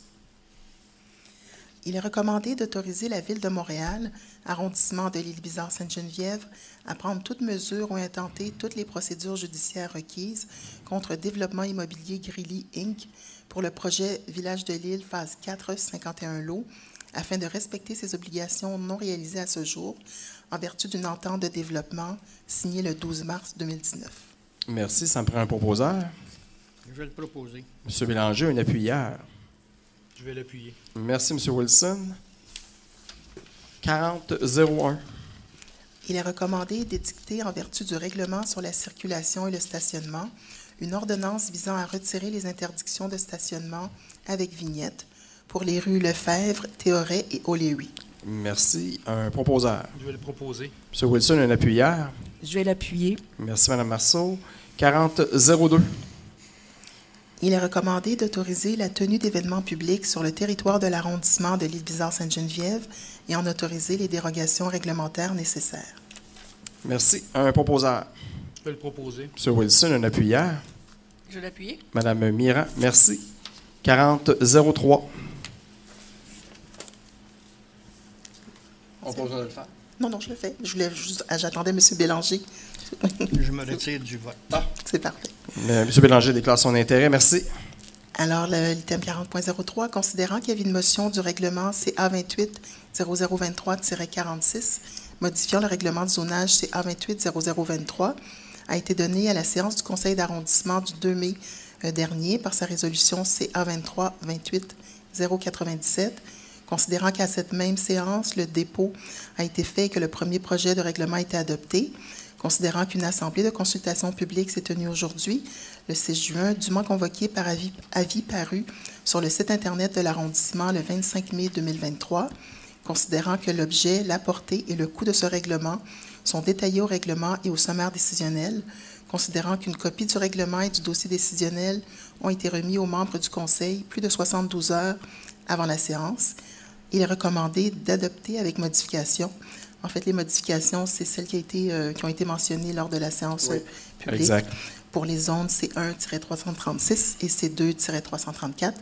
Il est recommandé d'autoriser la Ville de Montréal, arrondissement de l'île bizarre Sainte-Geneviève, à prendre toute mesure ou intenter toutes les procédures judiciaires requises contre Développement immobilier Grilly Inc. pour le projet Village de l'Île, phase 4, 51 lots, afin de respecter ses obligations non réalisées à ce jour, en vertu d'une entente de développement signée le 12 mars 2019. Merci. Ça me prend un proposeur. Je vais le proposer. M. Bélanger, un appuyeur. Je vais l'appuyer. Merci, M. Wilson. 40.01. Il est recommandé d'édicter, en vertu du règlement sur la circulation et le stationnement, une ordonnance visant à retirer les interdictions de stationnement avec vignette pour les rues Lefebvre, Théoret et O'Leary. Merci. Un proposeur. Je vais le proposer. M. Wilson, un appuyeur. Je vais l'appuyer. Merci, Mme Marceau. 40.02. Il est recommandé d'autoriser la tenue d'événements publics sur le territoire de l'arrondissement de l'île bizarre Sainte-Geneviève et en autoriser les dérogations réglementaires nécessaires. Merci. Un proposeur. Je vais le proposer. M. Wilson, un appuyeur. Je vais l'appuyer. Mme Mira, merci. 40.03. On n'a pas besoin de le faire. Non, je le fais. J'attendais M. Bélanger. Je me retire du vote. C'est parfait. M. Bélanger déclare son intérêt. Merci. Alors, l'item 40.03, considérant qu'il y avait une motion du règlement CA 28-0023-46, modifiant le règlement de zonage CA 28-0023, a été donné à la séance du conseil d'arrondissement du 2 mai dernier par sa résolution CA 23-28-097, considérant qu'à cette même séance, le dépôt a été fait et que le premier projet de règlement a été adopté, Considérant qu'une assemblée de consultation publique s'est tenue aujourd'hui, le 6 juin, dûment convoquée par avis paru sur le site Internet de l'arrondissement le 25 mai 2023, considérant que l'objet, la portée et le coût de ce règlement sont détaillés au règlement et au sommaire décisionnel, considérant qu'une copie du règlement et du dossier décisionnel ont été remis aux membres du Conseil plus de 72 heures avant la séance, il est recommandé d'adopter avec modification. En fait, les modifications, c'est celles qui ont été mentionnées lors de la séance publique. Exact. Pour les zones C1-336 et C2-334.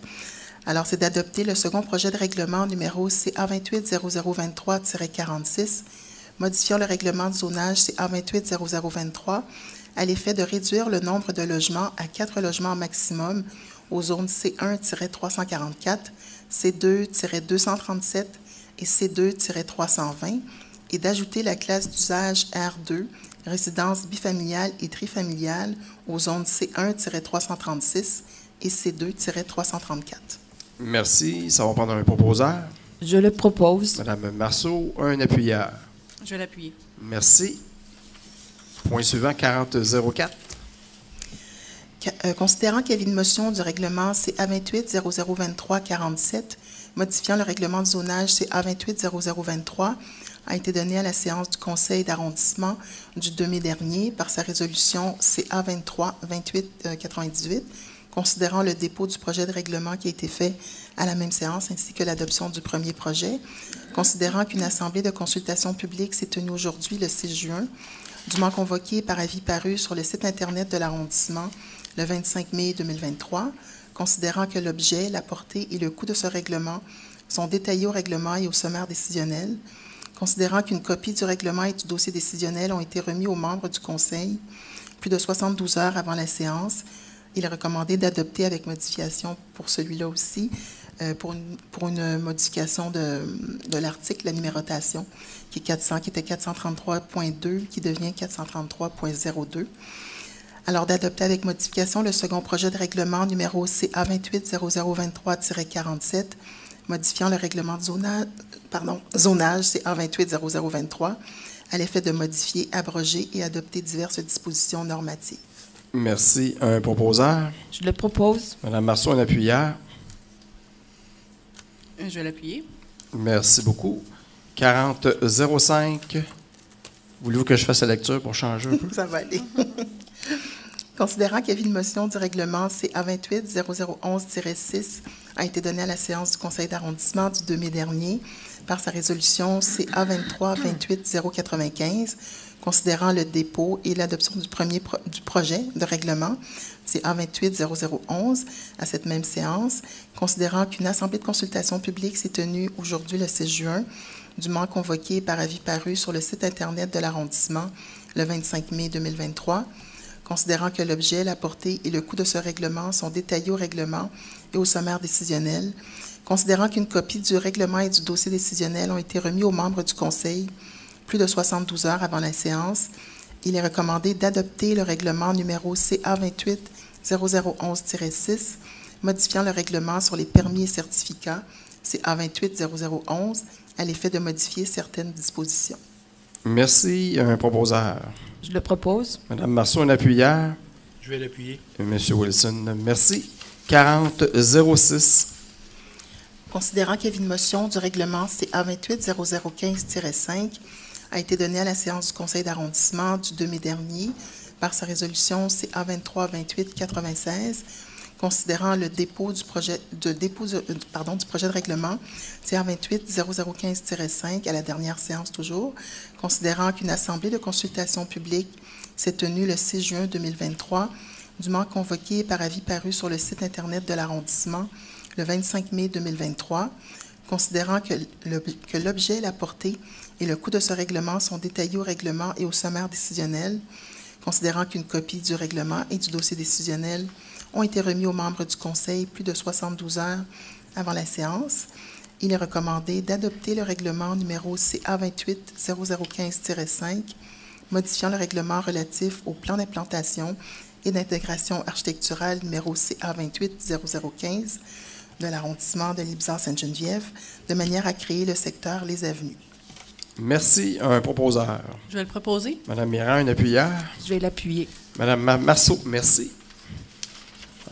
Alors, c'est d'adopter le second projet de règlement numéro CA280023-46, modifiant le règlement de zonage CA280023 à l'effet de réduire le nombre de logements à 4 logements maximum aux zones C1-344, C2-237 et C2-320 et d'ajouter la classe d'usage R2, résidence bifamiliale et trifamiliale, aux zones C1-336 et C2-334. Merci. Ça va prendre un proposeur. Je le propose. Madame Marceau, un appuyeur. Je vais l'appuyer. Merci. Point suivant, 4004. Considérant qu'il y avait une motion du règlement CA28-0023-47, modifiant le règlement de zonage CA28-0023, a été donné à la séance du Conseil d'arrondissement du 2 mai dernier par sa résolution CA23-28-98, considérant le dépôt du projet de règlement qui a été fait à la même séance ainsi que l'adoption du premier projet, considérant qu'une assemblée de consultation publique s'est tenue aujourd'hui le 6 juin, dûment convoquée par avis paru sur le site Internet de l'arrondissement le 25 mai 2023, considérant que l'objet, la portée et le coût de ce règlement sont détaillés au règlement et au sommaire décisionnel, considérant qu'une copie du règlement et du dossier décisionnel ont été remis aux membres du Conseil plus de 72 heures avant la séance, il est recommandé d'adopter avec modification pour celui-là aussi, pour une modification de l'article, la numérotation, qui était 433.2, qui devient 433.02. Alors, d'adopter avec modification le second projet de règlement numéro CA280023-47, modifiant le règlement de zonage CA280023 à l'effet de modifier, abroger et adopter diverses dispositions normatives. Merci. Un proposeur. Je le propose. Madame Marceau, un appuyeur. Je vais l'appuyer. Merci beaucoup. 4005. Voulez-vous que je fasse la lecture pour changer un peu? Ça va aller. Considérant qu'il y avait une motion du règlement CA28-0011-6 a été donnée à la séance du Conseil d'arrondissement du 2 mai dernier par sa résolution CA23-28-095, considérant le dépôt et l'adoption du projet de règlement CA28-0011 à cette même séance, considérant qu'une assemblée de consultation publique s'est tenue aujourd'hui le 6 juin, dûment convoquée par avis paru sur le site Internet de l'arrondissement le 25 mai 2023, considérant que l'objet, la portée et le coût de ce règlement sont détaillés au règlement et au sommaire décisionnel, considérant qu'une copie du règlement et du dossier décisionnel ont été remis aux membres du Conseil plus de 72 heures avant la séance, il est recommandé d'adopter le règlement numéro CA28-0011-6, modifiant le règlement sur les permis et certificats CA28-0011 à l'effet de modifier certaines dispositions. Merci. Un proposeur. Je le propose. Madame Marceau, un appuyeur. Je vais l'appuyer. Monsieur Wilson, merci. 4006. Considérant qu'il y avait une motion du règlement CA28-0015-5 a été donnée à la séance du Conseil d'arrondissement du 2 mai dernier par sa résolution CA23-28-96, considérant le dépôt du projet de règlement CA28-0015-5 à la dernière séance toujours, considérant qu'une assemblée de consultation publique s'est tenue le 6 juin 2023, dûment convoquée par avis paru sur le site Internet de l'arrondissement le 25 mai 2023, considérant que l'objet, la portée et le coût de ce règlement sont détaillés au règlement et au sommaire décisionnel, considérant qu'une copie du règlement et du dossier décisionnel ont été remis aux membres du Conseil plus de 72 heures avant la séance, il est recommandé d'adopter le règlement numéro CA28-0015-5, modifiant le règlement relatif au plan d'implantation et d'intégration architecturale numéro CA28-0015 de l'arrondissement de Libizard-Sainte-Geneviève, de manière à créer le secteur Les Avenues. Merci. Un proposeur. Je vais le proposer. Madame Mirand, une appuyeur. Je vais l'appuyer. Madame Marceau, merci.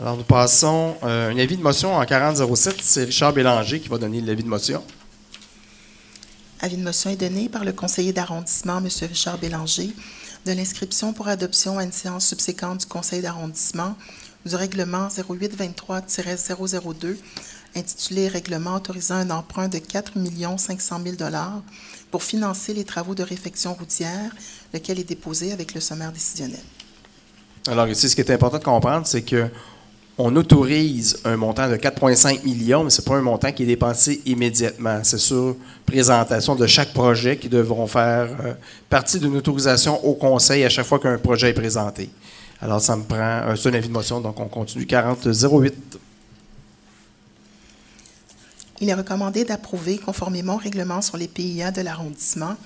Alors, nous passons un avis de motion en 4007. C'est Richard Bélanger qui va donner l'avis de motion. Avis de motion est donné par le conseiller d'arrondissement, M. Richard Bélanger, de l'inscription pour adoption à une séance subséquente du conseil d'arrondissement du règlement 0823-002, intitulé « Règlement autorisant un emprunt de 4 500 000 $ pour financer les travaux de réfection routière », lequel est déposé avec le sommaire décisionnel. Alors ici, ce qui est important de comprendre, c'est que on autorise un montant de 4,5 millions, mais ce n'est pas un montant qui est dépensé immédiatement. C'est sur présentation de chaque projet qui devront faire partie d'une autorisation au conseil à chaque fois qu'un projet est présenté. Alors, ça me prend c'est un avis de motion, donc on continue 40-08. Il est recommandé d'approuver, conformément au règlement sur les PIA de l'arrondissement,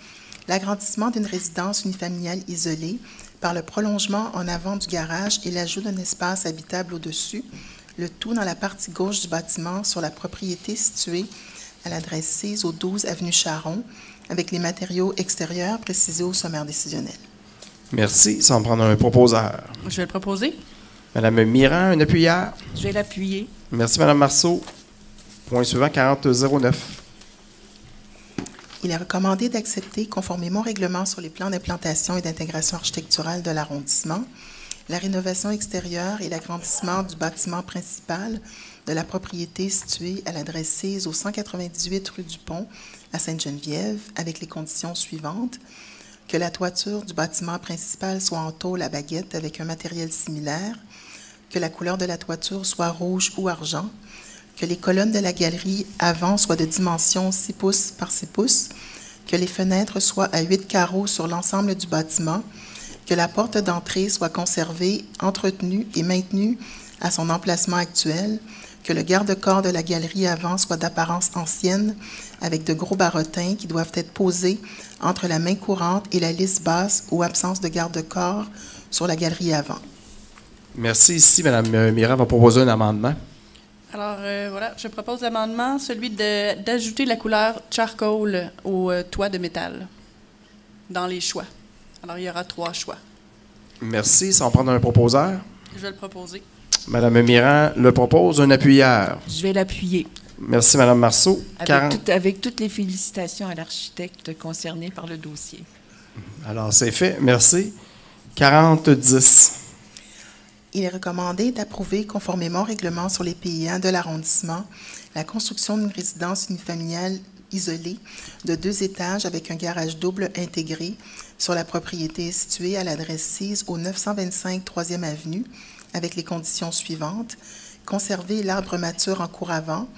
l'agrandissement d'une résidence unifamiliale isolée par le prolongement en avant du garage et l'ajout d'un espace habitable au-dessus, le tout dans la partie gauche du bâtiment sur la propriété située à l'adresse 6 au 12 avenue Charon, avec les matériaux extérieurs précisés au sommaire décisionnel. Merci. Ça va me prendre un proposeur. Je vais le proposer. Madame Mirand, une appuyeur. Je vais l'appuyer. Merci, Madame Marceau. Point suivant, 40-09. Il est recommandé d'accepter, conformément au règlement sur les plans d'implantation et d'intégration architecturale de l'arrondissement, la rénovation extérieure et l'agrandissement du bâtiment principal de la propriété située à l'adresse 6 au 198 rue du Pont à Sainte-Geneviève, avec les conditions suivantes: que la toiture du bâtiment principal soit en tôle à baguette avec un matériel similaire, que la couleur de la toiture soit rouge ou argent, que les colonnes de la galerie avant soient de dimension 6 pouces par 6 pouces, que les fenêtres soient à 8 carreaux sur l'ensemble du bâtiment, que la porte d'entrée soit conservée, entretenue et maintenue à son emplacement actuel, que le garde-corps de la galerie avant soit d'apparence ancienne, avec de gros barottins qui doivent être posés entre la main courante et la lisse basse ou absence de garde-corps sur la galerie avant. Merci. Ici, Mme Mirand va proposer un amendement. Alors, voilà, je propose l'amendement, celui d'ajouter la couleur charcoal au toit de métal dans les choix. Alors, il y aura 3 choix. Merci. Ça va prendre un proposeur. Je vais le proposer. Madame Mirand le propose, un appuyeur. Je vais l'appuyer. Merci, Madame Marceau. Avec toutes les félicitations à l'architecte concerné par le dossier. Alors, c'est fait. Merci. 40-10. Il est recommandé d'approuver, conformément au règlement sur les PIA de l'arrondissement, la construction d'une résidence unifamiliale isolée de 2 étages avec un garage double intégré sur la propriété située à l'adresse 6 au 925 3e Avenue, avec les conditions suivantes: conserver l'arbre mature en cour avant,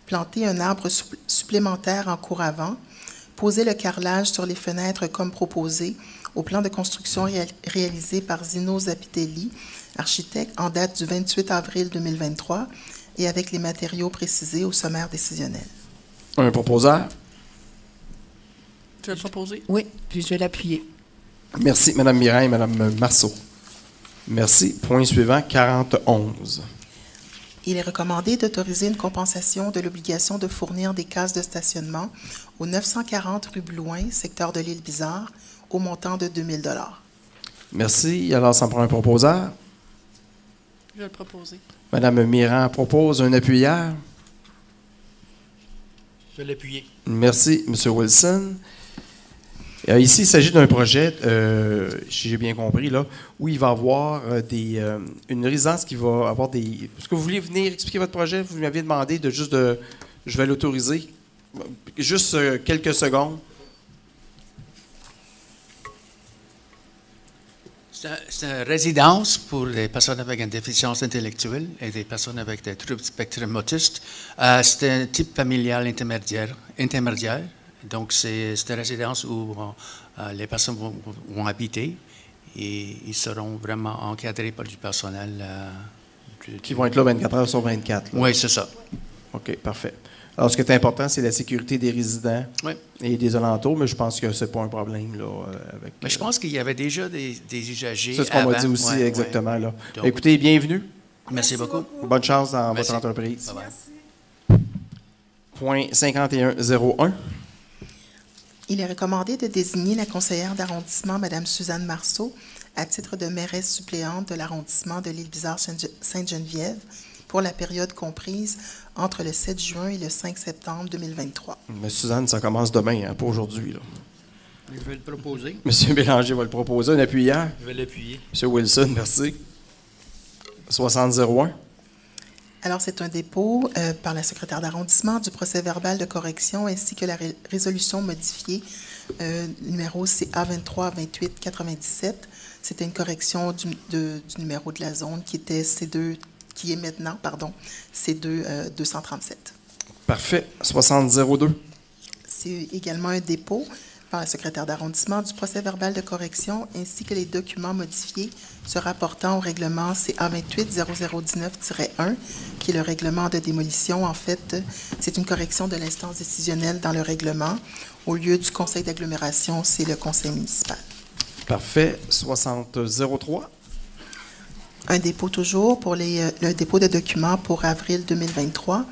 planter un arbre supplémentaire en cour avant, poser le carrelage sur les fenêtres comme proposé au plan de construction réalisé par Zino Zapitelli, architecte, en date du 28 avril 2023 et avec les matériaux précisés au sommaire décisionnel. Un proposeur. Je vais le proposer. Oui, puis je vais l'appuyer. Merci, Mme Mirand et Mme Marceau. Merci. Point suivant, 40-11. Il est recommandé d'autoriser une compensation de l'obligation de fournir des cases de stationnement au 940 rue Blouin, secteur de l'île Bizarre, au montant de 2 000 $. Merci. Alors, ça me prend un proposeur. Je vais le proposer. Mme Mirand propose un appuyeur. Je vais l'appuyer. Merci, M. Wilson. Ici, il s'agit d'un projet, si j'ai bien compris, là, où il va y avoir une résidence qui va avoir des... Est-ce que vous voulez venir expliquer votre projet? Vous m'aviez demandé de juste de... Je vais l'autoriser. Juste quelques secondes. C'est une résidence pour les personnes avec une déficience intellectuelle et des personnes avec des troubles spectrum autistes. C'est un type familial intermédiaire. Donc, c'est une résidence où les personnes vont habiter et ils seront vraiment encadrés par du personnel. Qui vont être là 24 heures sur 24. Oui, c'est ça. OK, parfait. Alors, ce qui est important, c'est la sécurité des résidents et des alentours, mais je pense que ce n'est pas un problème. Là, avec, mais je pense qu'il y avait déjà des usagers. C'est ce qu'on m'a dit aussi, exactement. Là. Donc, écoutez, bienvenue. Merci beaucoup. Bonne chance dans votre entreprise. Point 5101. Il est recommandé de désigner la conseillère d'arrondissement, Mme Suzanne Marceau, à titre de mairesse suppléante de l'arrondissement de l'Île-Bizarre-Sainte-Geneviève pour la période comprise entre le 7 juin et le 5 septembre 2023. Mais Suzanne, ça commence demain, hein, pas aujourd'hui. Là. Je vais le proposer. M. Bélanger va le proposer. Un appuyant. Je vais l'appuyer. M. Wilson, merci. 6001. Alors, c'est un dépôt par la secrétaire d'arrondissement du procès-verbal de correction ainsi que la résolution modifiée numéro CA 23-28-97. C'était une correction du numéro de la zone qui était C2, qui est maintenant, C2 237. Parfait. 6002. C'est également un dépôt par la secrétaire d'arrondissement du procès-verbal de correction ainsi que les documents modifiés se rapportant au règlement CA 28-0019-1, qui est le règlement de démolition. En fait, c'est une correction de l'instance décisionnelle dans le règlement. Au lieu du conseil d'agglomération, c'est le conseil municipal. Parfait. 6003. Un dépôt toujours pour le dépôt de documents pour avril 2023,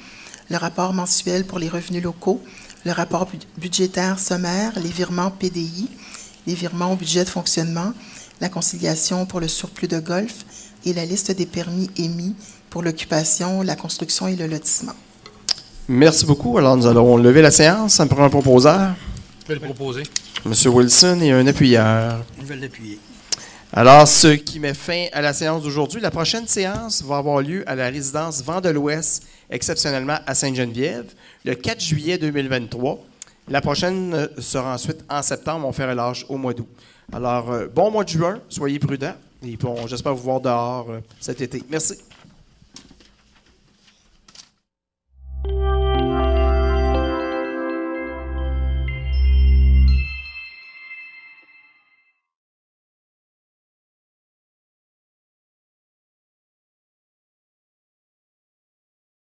le rapport mensuel pour les revenus locaux, le rapport budgétaire sommaire, les virements PDI, les virements au budget de fonctionnement, la conciliation pour le surplus de golf et la liste des permis émis pour l'occupation, la construction et le lotissement. Merci beaucoup. Alors, nous allons lever la séance. Ça me prend un proposeur. Je vais le proposer. M. Wilson et un appuyeur. Je vais l'appuyer. Alors, ce qui met fin à la séance d'aujourd'hui. La prochaine séance va avoir lieu à la résidence Vent de l'Ouest, exceptionnellement à Sainte-Geneviève, le 4 juillet 2023. La prochaine sera ensuite en septembre. On fait relâche au mois d'août. Alors, bon mois de juin. Soyez prudents. Et j'espère vous voir dehors cet été. Merci.